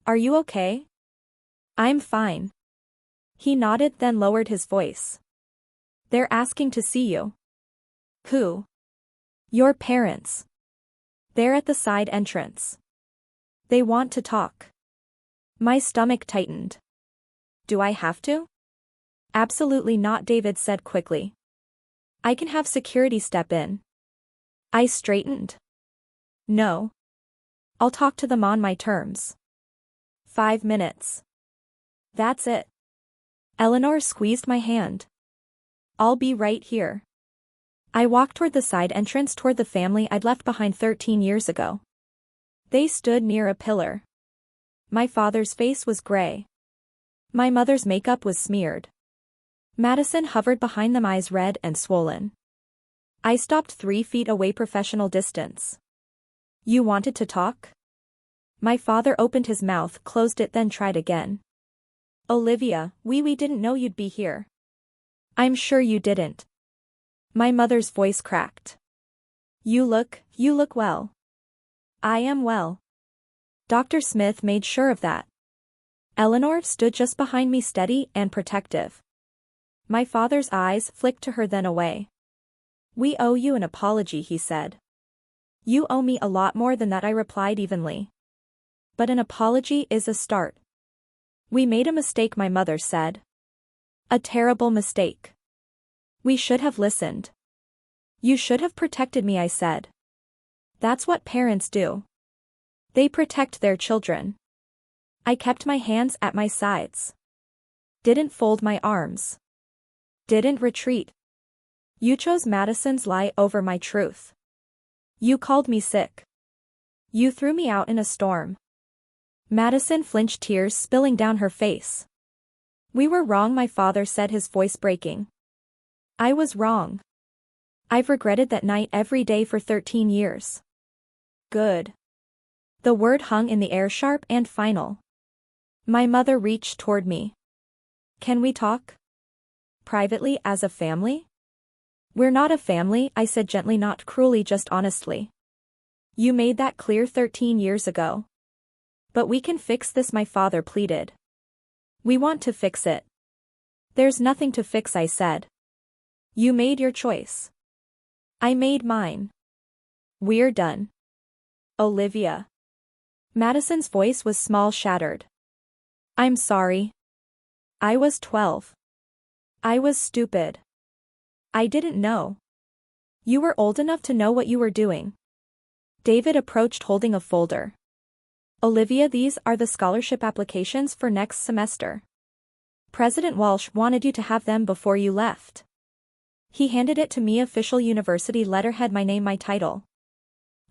Are you okay?" "I'm fine." He nodded, then lowered his voice. "They're asking to see you." "Who?" "Your parents. They're at the side entrance. They want to talk." My stomach tightened. "Do I have to?" "Absolutely not," David said quickly. "I can have security step in." I straightened. "No. I'll talk to them on my terms." 5 minutes. That's it. Eleanor squeezed my hand. "I'll be right here." I walked toward the side entrance, toward the family I'd left behind 13 years ago. They stood near a pillar. My father's face was gray. My mother's makeup was smeared. Madison hovered behind them, eyes red and swollen. I stopped 3 feet away, professional distance. "You wanted to talk?" My father opened his mouth, closed it, then tried again. "Olivia, we didn't know you'd be here." "I'm sure you didn't." My mother's voice cracked. You look well." "I am well. Dr. Smith made sure of that." Eleanor stood just behind me, steady and protective. My father's eyes flicked to her, then away. "We owe you an apology," he said. "You owe me a lot more than that," I replied evenly. "But an apology is a start." "We made a mistake," my mother said. "A terrible mistake. We should have listened." "You should have protected me," I said. "That's what parents do. They protect their children." I kept my hands at my sides. Didn't fold my arms. Didn't retreat. You chose Madison's lie over my truth. You called me sick. You threw me out in a storm. Madison flinched, tears spilling down her face. We were wrong, my father said, his voice breaking. I was wrong. I've regretted that night every day for 13 years. Good. The word hung in the air, sharp and final. My mother reached toward me. Can we talk? Privately, as a family? We're not a family, I said gently, not cruelly, just honestly. You made that clear 13 years ago. But we can fix this, my father pleaded. We want to fix it. There's nothing to fix, I said. You made your choice. I made mine. We're done. Olivia. Madison's voice was small, shattered. I'm sorry. I was 12. I was stupid. I didn't know. You were old enough to know what you were doing. David approached, holding a folder. Olivia, these are the scholarship applications for next semester. President Walsh wanted you to have them before you left. He handed it to me, official university letterhead, my name, my title.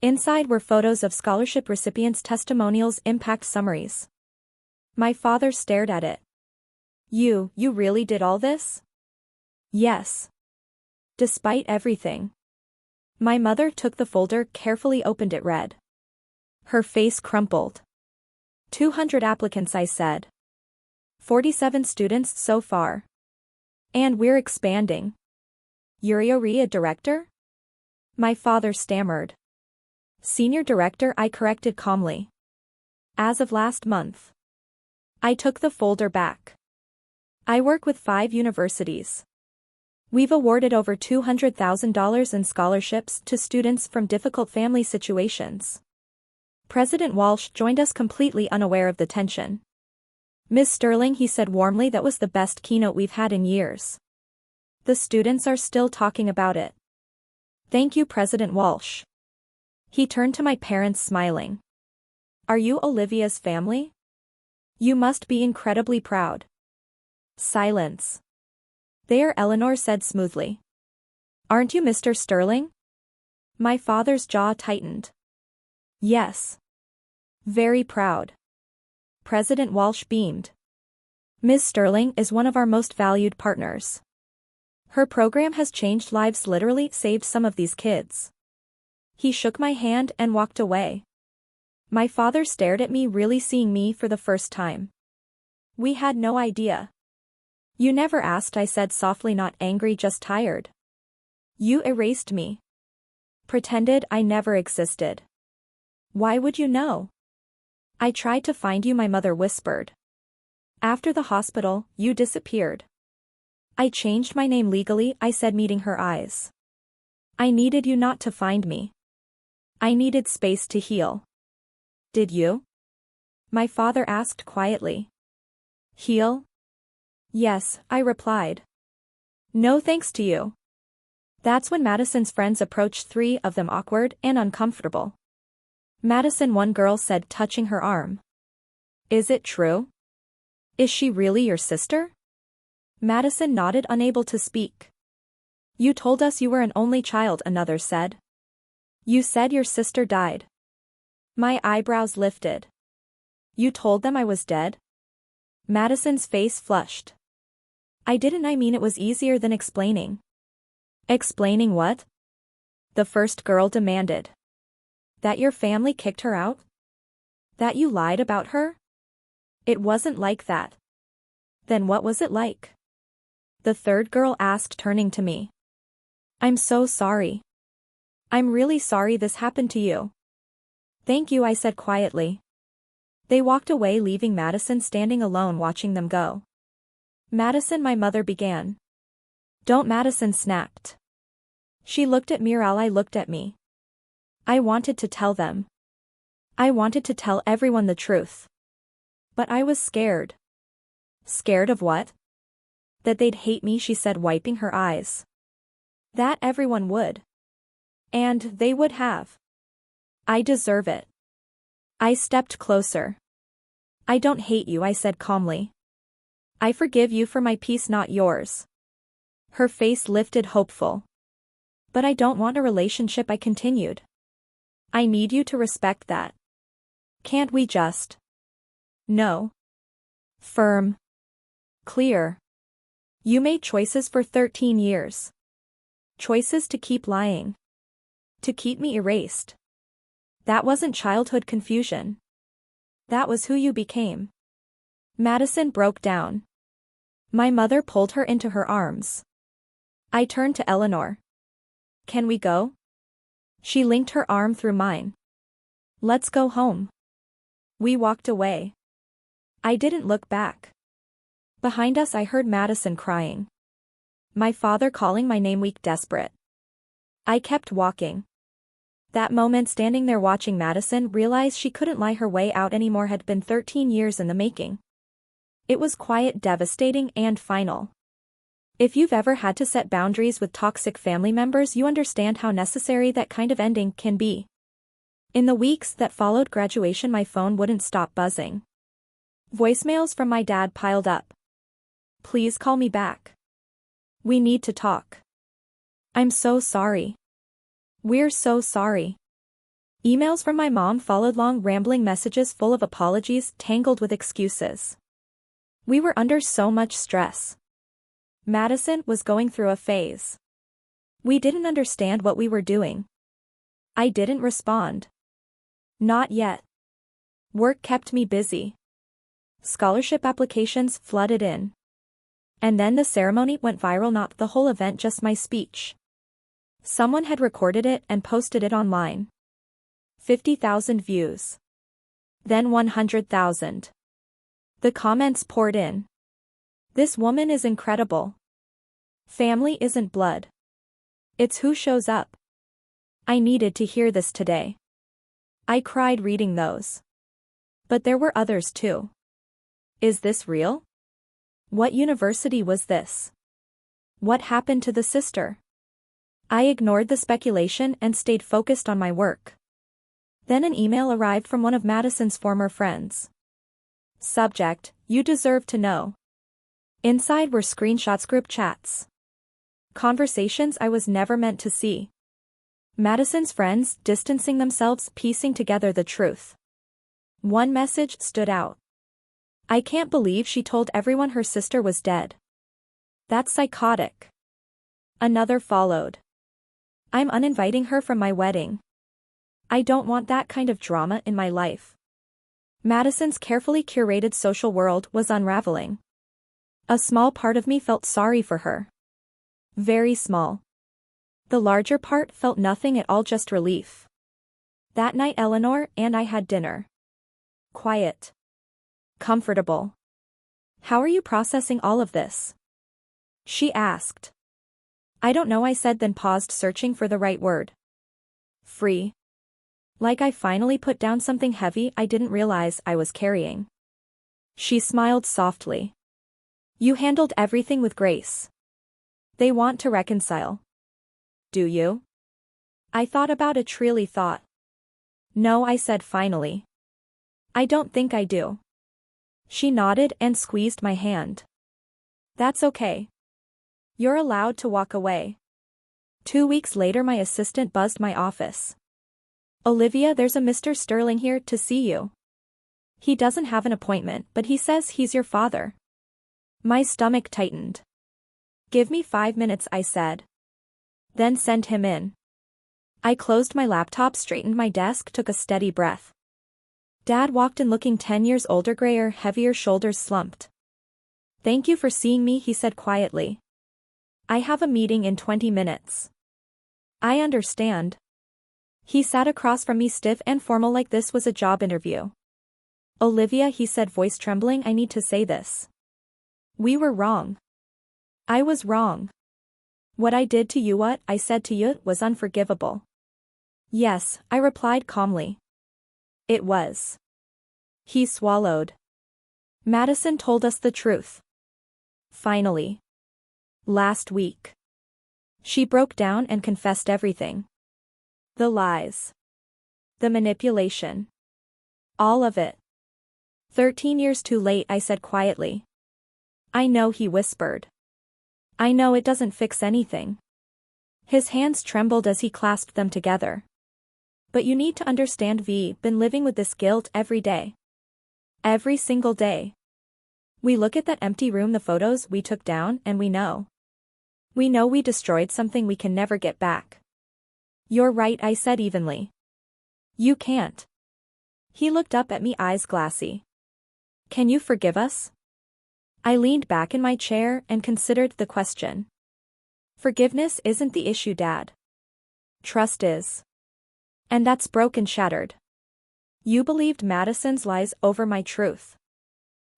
Inside were photos of scholarship recipients, testimonials, impact summaries. My father stared at it. You really did all this? Yes. Despite everything. My mother took the folder, carefully opened it, read. Her face crumpled. 200 applicants, I said. 47 students so far. And we're expanding. you'Re a director? My father stammered. Senior director, I corrected calmly. As of last month. I took the folder back. I work with 5 universities. We've awarded over $200,000 in scholarships to students from difficult family situations. President Walsh joined us, completely unaware of the tension. Ms. Sterling, he said warmly, that was the best keynote we've had in years. The students are still talking about it. Thank you, President Walsh. He turned to my parents, smiling. Are you Olivia's family? You must be incredibly proud. Silence. There, Eleanor said smoothly. Aren't you Mr. Sterling? My father's jaw tightened. Yes. Very proud. President Walsh beamed. Ms. Sterling is one of our most valued partners. Her program has changed lives, literally saved some of these kids. He shook my hand and walked away. My father stared at me, really seeing me for the first time. We had no idea. You never asked, I said softly, not angry, just tired. You erased me. Pretended I never existed. Why would you know? I tried to find you, my mother whispered. After the hospital, you disappeared. I changed my name legally, I said, meeting her eyes. I needed you not to find me. I needed space to heal. Did you? My father asked quietly. Heal? Yes, I replied. No thanks to you. That's when Madison's friends approached, 3 of them awkward and uncomfortable. Madison, one girl said, touching her arm. Is it true? Is she really your sister? Madison nodded, unable to speak. You told us you were an only child, another said. You said your sister died. My eyebrows lifted. You told them I was dead? Madison's face flushed. I didn't. I mean, it was easier than explaining. Explaining what? The first girl demanded. That your family kicked her out? That you lied about her? It wasn't like that. Then what was it like? The third girl asked, turning to me. I'm so sorry. I'm really sorry this happened to you. Thank you, I said quietly. They walked away, leaving Madison standing alone, watching them go. Madison, my mother began. Don't, Madison snapped. She looked at Miral, I looked at me. I wanted to tell them. I wanted to tell everyone the truth. But I was scared. Scared of what? That they'd hate me, she said, wiping her eyes. That everyone would. And they would have. I deserve it. I stepped closer. I don't hate you, I said calmly. I forgive you for my peace, not yours. Her face lifted, hopeful. But I don't want a relationship, I continued. I need you to respect that. Can't we just? No. Firm. Clear. You made choices for 13 years. Choices to keep lying. To keep me erased. That wasn't childhood confusion. That was who you became. Madison broke down. My mother pulled her into her arms. I turned to Eleanor. Can we go? She linked her arm through mine. Let's go home. We walked away. I didn't look back. Behind us I heard Madison crying. My father calling my name, weak, desperate. I kept walking. That moment, standing there watching Madison realize she couldn't lie her way out anymore, had been 13 years in the making. It was quiet, devastating, and final. If you've ever had to set boundaries with toxic family members, you understand how necessary that kind of ending can be. In the weeks that followed graduation, my phone wouldn't stop buzzing. Voicemails from my dad piled up. Please call me back. We need to talk. I'm so sorry. We're so sorry. Emails from my mom followed, long rambling messages full of apologies tangled with excuses. We were under so much stress. Madison was going through a phase. We didn't understand what we were doing. I didn't respond. Not yet. Work kept me busy. Scholarship applications flooded in. And then the ceremony went viral, not the whole event, just my speech. Someone had recorded it and posted it online. 50,000 views. Then 100,000. The comments poured in. This woman is incredible. Family isn't blood. It's who shows up. I needed to hear this today. I cried reading those. But there were others too. Is this real? What university was this? What happened to the sister? I ignored the speculation and stayed focused on my work. Then an email arrived from one of Madison's former friends. Subject: You deserve to know. Inside were screenshots, group chats. Conversations I was never meant to see. Madison's friends distancing themselves, piecing together the truth. One message stood out. I can't believe she told everyone her sister was dead. That's psychotic. Another followed. I'm uninviting her from my wedding. I don't want that kind of drama in my life. Madison's carefully curated social world was unraveling. A small part of me felt sorry for her. Very small. The larger part felt nothing at all, just relief. That night Eleanor and I had dinner. Quiet. Comfortable. How are you processing all of this? She asked. I don't know, I said, then paused, searching for the right word. Free. Like I finally put down something heavy I didn't realize I was carrying. She smiled softly. You handled everything with grace. They want to reconcile. Do you? I thought about it, really thought. No, I said finally. I don't think I do. She nodded and squeezed my hand. That's okay. You're allowed to walk away. 2 weeks later my assistant buzzed my office. Olivia, there's a Mr. Sterling here to see you. He doesn't have an appointment, but he says he's your father. My stomach tightened. Give me 5 minutes, I said. Then send him in. I closed my laptop, straightened my desk, took a steady breath. Dad walked in looking 10 years older, grayer, heavier, shoulders slumped. Thank you for seeing me, he said quietly. I have a meeting in 20 minutes. I understand. He sat across from me, stiff and formal, like this was a job interview. Olivia, he said, voice trembling, I need to say this. We were wrong. I was wrong. What I did to you, what I said to you, was unforgivable. Yes, I replied calmly. It was. He swallowed. Madison told us the truth. Finally. Last week. She broke down and confessed everything. The lies. The manipulation. All of it. 13 years too late, I said quietly. I know, he whispered. I know it doesn't fix anything. His hands trembled as he clasped them together. But you need to understand, V, been living with this guilt every day. Every single day. We look at that empty room, the photos we took down, and we know. We know we destroyed something we can never get back. You're right, I said evenly. You can't. He looked up at me, eyes glassy. Can you forgive us? I leaned back in my chair and considered the question. Forgiveness isn't the issue, Dad. Trust is. And that's broken, shattered. You believed Madison's lies over my truth.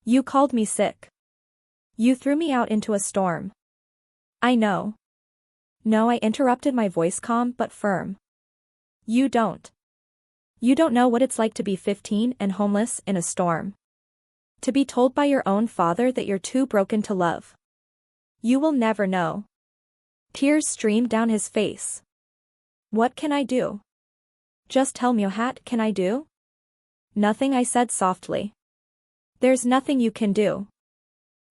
You called me sick. You threw me out into a storm. I know. No, I interrupted, my voice calm but firm. You don't. You don't know what it's like to be 15 and homeless in a storm. To be told by your own father that you're too broken to love. You will never know. Tears streamed down his face. What can I do? Just tell me, what can I do? Nothing, I said softly. There's nothing you can do.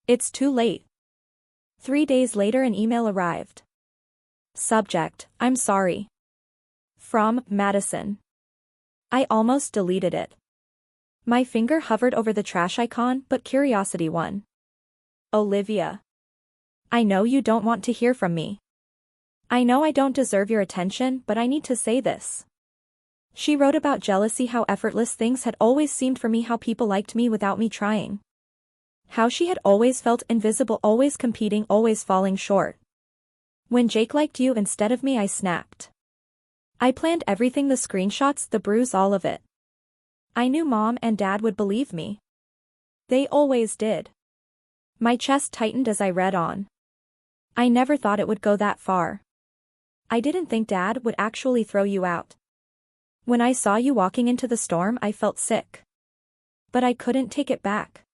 It's too late. 3 days later, an email arrived. Subject, I'm sorry. From Madison. I almost deleted it. My finger hovered over the trash icon, but curiosity won. Olivia. I know you don't want to hear from me. I know I don't deserve your attention, but I need to say this. She wrote about jealousy, how effortless things had always seemed for me, how people liked me without me trying. How she had always felt invisible, always competing, always falling short. When Jake liked you instead of me, I snapped. I planned everything, the screenshots, the bruise, all of it. I knew Mom and Dad would believe me. They always did. My chest tightened as I read on. I never thought it would go that far. I didn't think Dad would actually throw you out. When I saw you walking into the storm, I felt sick. But I couldn't take it back.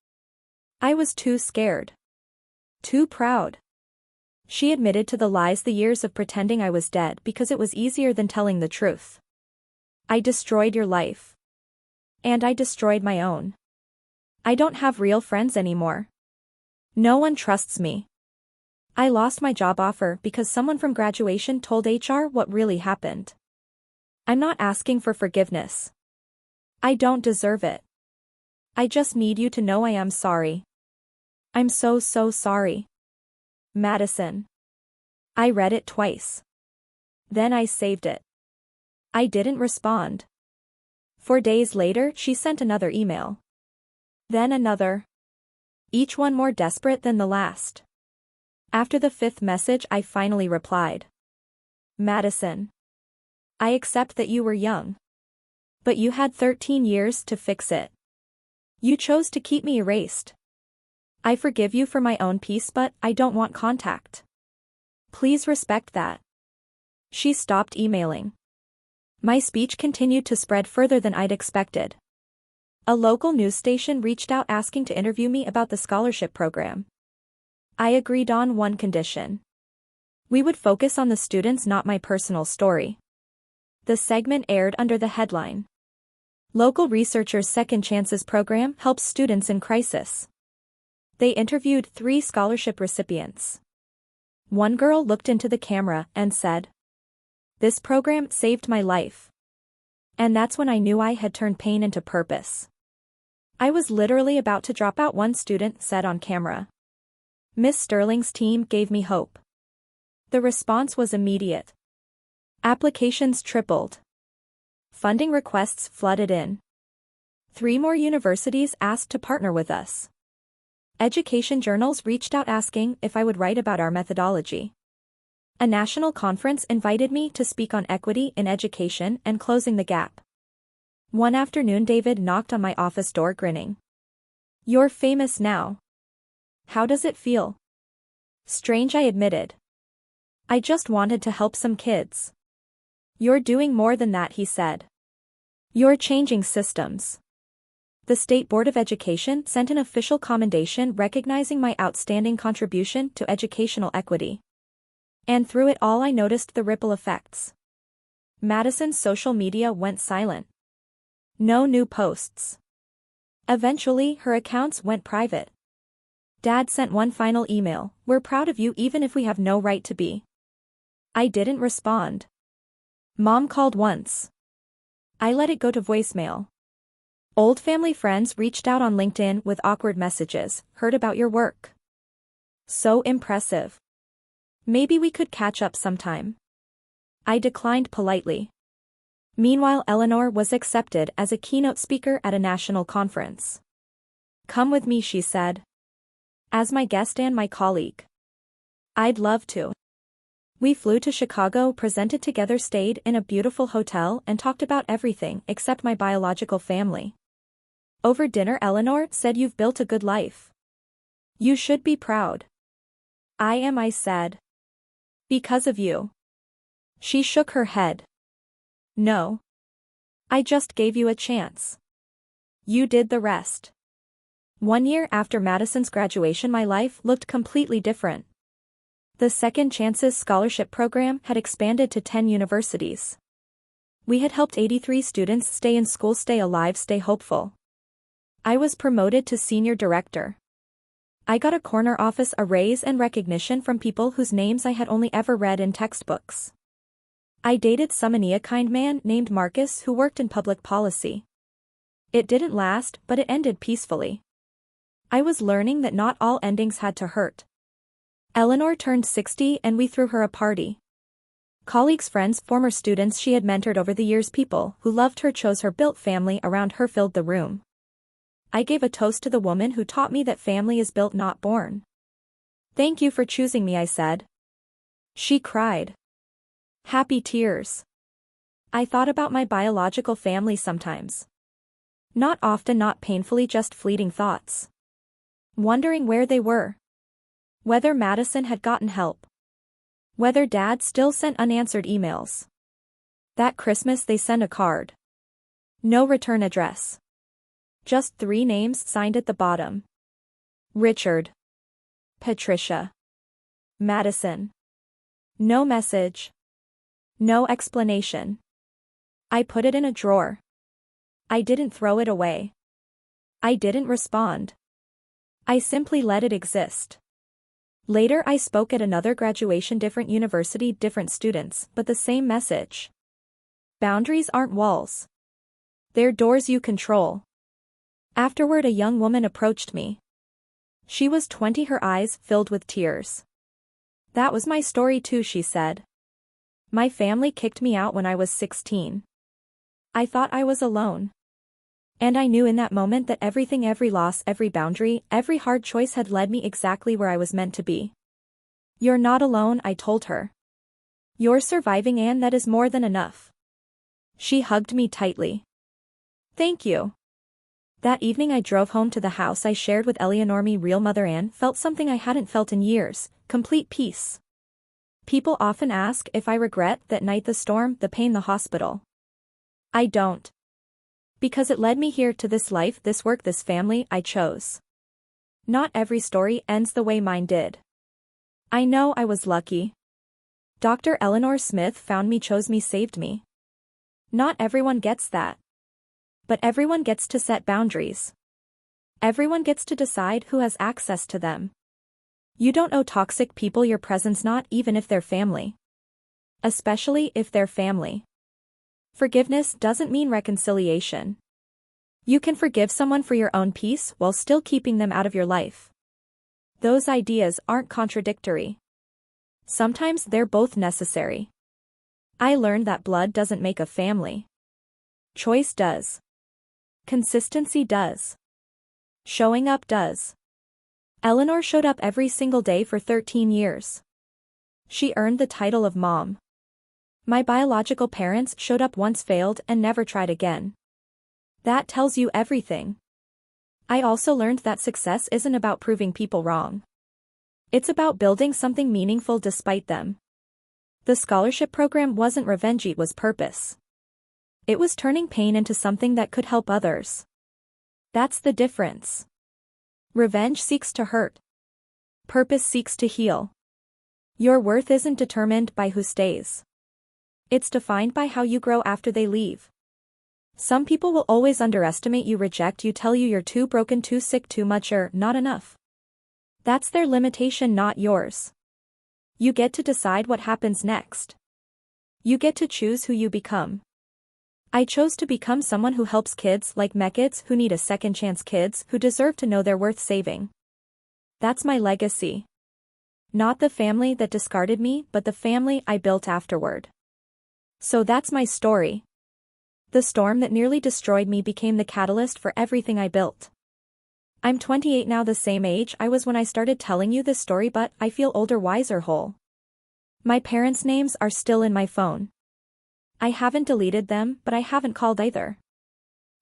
I was too scared. Too proud. She admitted to the lies, the years of pretending I was dead, because it was easier than telling the truth. I destroyed your life. And I destroyed my own. I don't have real friends anymore. No one trusts me. I lost my job offer because someone from graduation told HR what really happened. I'm not asking for forgiveness. I don't deserve it. I just need you to know I am sorry. I'm so sorry. Madison. I read it twice. Then I saved it. I didn't respond. 4 days later, she sent another email. Then another. Each one more desperate than the last. After the 5th message, I finally replied. Madison. I accept that you were young. But you had 13 years to fix it. You chose to keep me erased. I forgive you for my own peace, but I don't want contact. Please respect that. She stopped emailing. My speech continued to spread further than I'd expected. A local news station reached out asking to interview me about the scholarship program. I agreed on one condition. We would focus on the students, not my personal story. The segment aired under the headline. Local Researchers' Second Chances Program helps students in crisis. They interviewed 3 scholarship recipients. One girl looked into the camera and said, "This program saved my life." And that's when I knew I had turned pain into purpose. I was literally about to drop out, one student said on camera. Miss Sterling's team gave me hope. The response was immediate. Applications tripled. Funding requests flooded in. 3 more universities asked to partner with us. Education journals reached out asking if I would write about our methodology. A national conference invited me to speak on equity in education and closing the gap. One afternoon, David knocked on my office door grinning. "You're famous now. How does it feel?" "Strange," I admitted. "I just wanted to help some kids." "You're doing more than that," he said. "You're changing systems." The State Board of Education sent an official commendation recognizing my outstanding contribution to educational equity. And through it all, I noticed the ripple effects. Madison's social media went silent. No new posts. Eventually, her accounts went private. Dad sent one final email, "We're proud of you even if we have no right to be." I didn't respond. Mom called once. I let it go to voicemail. Old family friends reached out on LinkedIn with awkward messages, "Heard about your work. So impressive. Maybe we could catch up sometime." I declined politely. Meanwhile, Eleanor was accepted as a keynote speaker at a national conference. "Come with me," she said. "As my guest and my colleague." "I'd love to." We flew to Chicago, presented together, stayed in a beautiful hotel, and talked about everything except my biological family. Over dinner, Eleanor said, "You've built a good life. You should be proud." "I am," I said. "Because of you." She shook her head. "No. I just gave you a chance. You did the rest." 1 year after Madison's graduation, my life looked completely different. The Second Chances Scholarship Program had expanded to 10 universities. We had helped 83 students stay in school, stay alive, stay hopeful. I was promoted to senior director. I got a corner office, a raise, and recognition from people whose names I had only ever read in textbooks. I dated a kind man named Marcus who worked in public policy. It didn't last, but it ended peacefully. I was learning that not all endings had to hurt. Eleanor turned 60 and we threw her a party. Colleagues, friends, former students she had mentored over the years, people who loved her, chose her, built family around her, filled the room. I gave a toast to the woman who taught me that family is built, not born. "Thank you for choosing me," I said. She cried. Happy tears. I thought about my biological family sometimes. Not often, not painfully, just fleeting thoughts. Wondering where they were. Whether Madison had gotten help. Whether Dad still sent unanswered emails. That Christmas they sent a card. No return address. Just 3 names signed at the bottom. Richard. Patricia. Madison. No message. No explanation. I put it in a drawer. I didn't throw it away. I didn't respond. I simply let it exist. Later I spoke at another graduation, different university, different students, but the same message. Boundaries aren't walls. They're doors you control. Afterward, a young woman approached me. She was 20, her eyes filled with tears. "That was my story too," she said. "My family kicked me out when I was 16. I thought I was alone. And I knew in that moment that everything, every loss, every boundary, every hard choice had led me exactly where I was meant to be." "You're not alone," I told her. "You're surviving, and that is more than enough." She hugged me tightly. "Thank you." That evening I drove home to the house I shared with Eleanor, my real mother, and felt something I hadn't felt in years, complete peace. People often ask if I regret that night, the storm, the pain, the hospital. I don't. Because it led me here, to this life, this work, this family I chose. Not every story ends the way mine did. I know I was lucky. Dr. Eleanor Smith found me, chose me, saved me. Not everyone gets that. But everyone gets to set boundaries. Everyone gets to decide who has access to them. You don't owe toxic people your presence, not even if they're family. Especially if they're family. Forgiveness doesn't mean reconciliation. You can forgive someone for your own peace while still keeping them out of your life. Those ideas aren't contradictory. Sometimes they're both necessary. I learned that blood doesn't make a family. Choice does. Consistency does. Showing up does. Eleanor showed up every single day for 13 years. She earned the title of mom. My biological parents showed up once, failed, and never tried again. That tells you everything. I also learned that success isn't about proving people wrong. It's about building something meaningful despite them. The scholarship program wasn't revenge, it was purpose. It was turning pain into something that could help others. That's the difference. Revenge seeks to hurt. Purpose seeks to heal. Your worth isn't determined by who stays. It's defined by how you grow after they leave. Some people will always underestimate you, reject you, tell you you're too broken, too sick, too much, or not enough. That's their limitation, not yours. You get to decide what happens next. You get to choose who you become. I chose to become someone who helps kids like me kids who need a second chance, kids who deserve to know they're worth saving. That's my legacy. Not the family that discarded me, but the family I built afterward. So that's my story. The storm that nearly destroyed me became the catalyst for everything I built. I'm 28 now, the same age I was when I started telling you this story, but I feel older, wiser, whole. My parents' names are still in my phone. I haven't deleted them, but I haven't called either.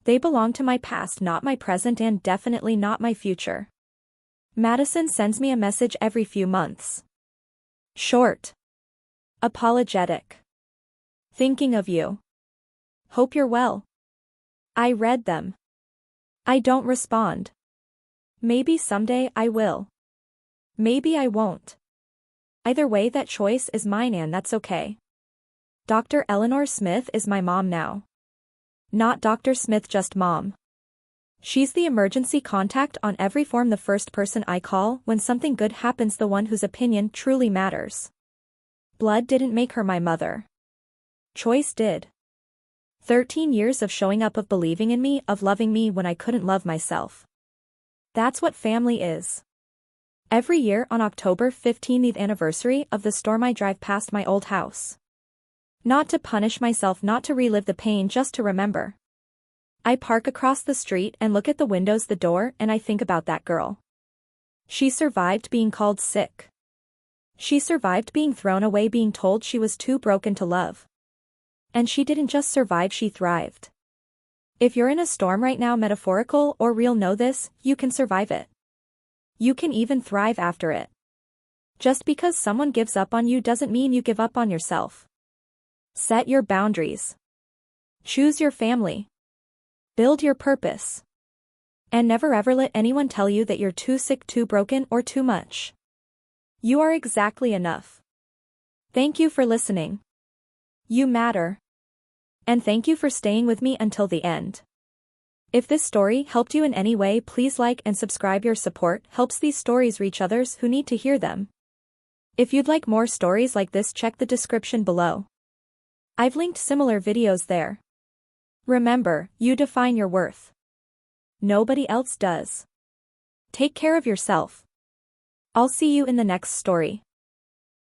They belong to my past, not my present, and definitely not my future. Madison sends me a message every few months. Short. Apologetic. Thinking of you. Hope you're well. I read them. I don't respond. Maybe someday I will. Maybe I won't. Either way, that choice is mine, and that's okay. Dr. Eleanor Smith is my mom now. Not Dr. Smith, just mom. She's the emergency contact on every form, the first person I call when something good happens, the one whose opinion truly matters. Blood didn't make her my mother. Choice did. 13 years of showing up, of believing in me, of loving me when I couldn't love myself. That's what family is. Every year on October 15, the anniversary of the storm, I drive past my old house. Not to punish myself, not to relive the pain, just to remember. I park across the street and look at the windows, the door, and I think about that girl. She survived being called sick. She survived being thrown away, being told she was too broken to love. And she didn't just survive, she thrived. If you're in a storm right now, metaphorical or real, know this: you can survive it. You can even thrive after it. Just because someone gives up on you doesn't mean you give up on yourself. Set your boundaries. Choose your family. Build your purpose. And never ever let anyone tell you that you're too sick, too broken, or too much. You are exactly enough. Thank you for listening. You matter. And thank you for staying with me until the end. If this story helped you in any way, please like and subscribe. Your support helps these stories reach others who need to hear them. If you'd like more stories like this, check the description below. I've linked similar videos there. Remember, you define your worth. Nobody else does. Take care of yourself. I'll see you in the next story.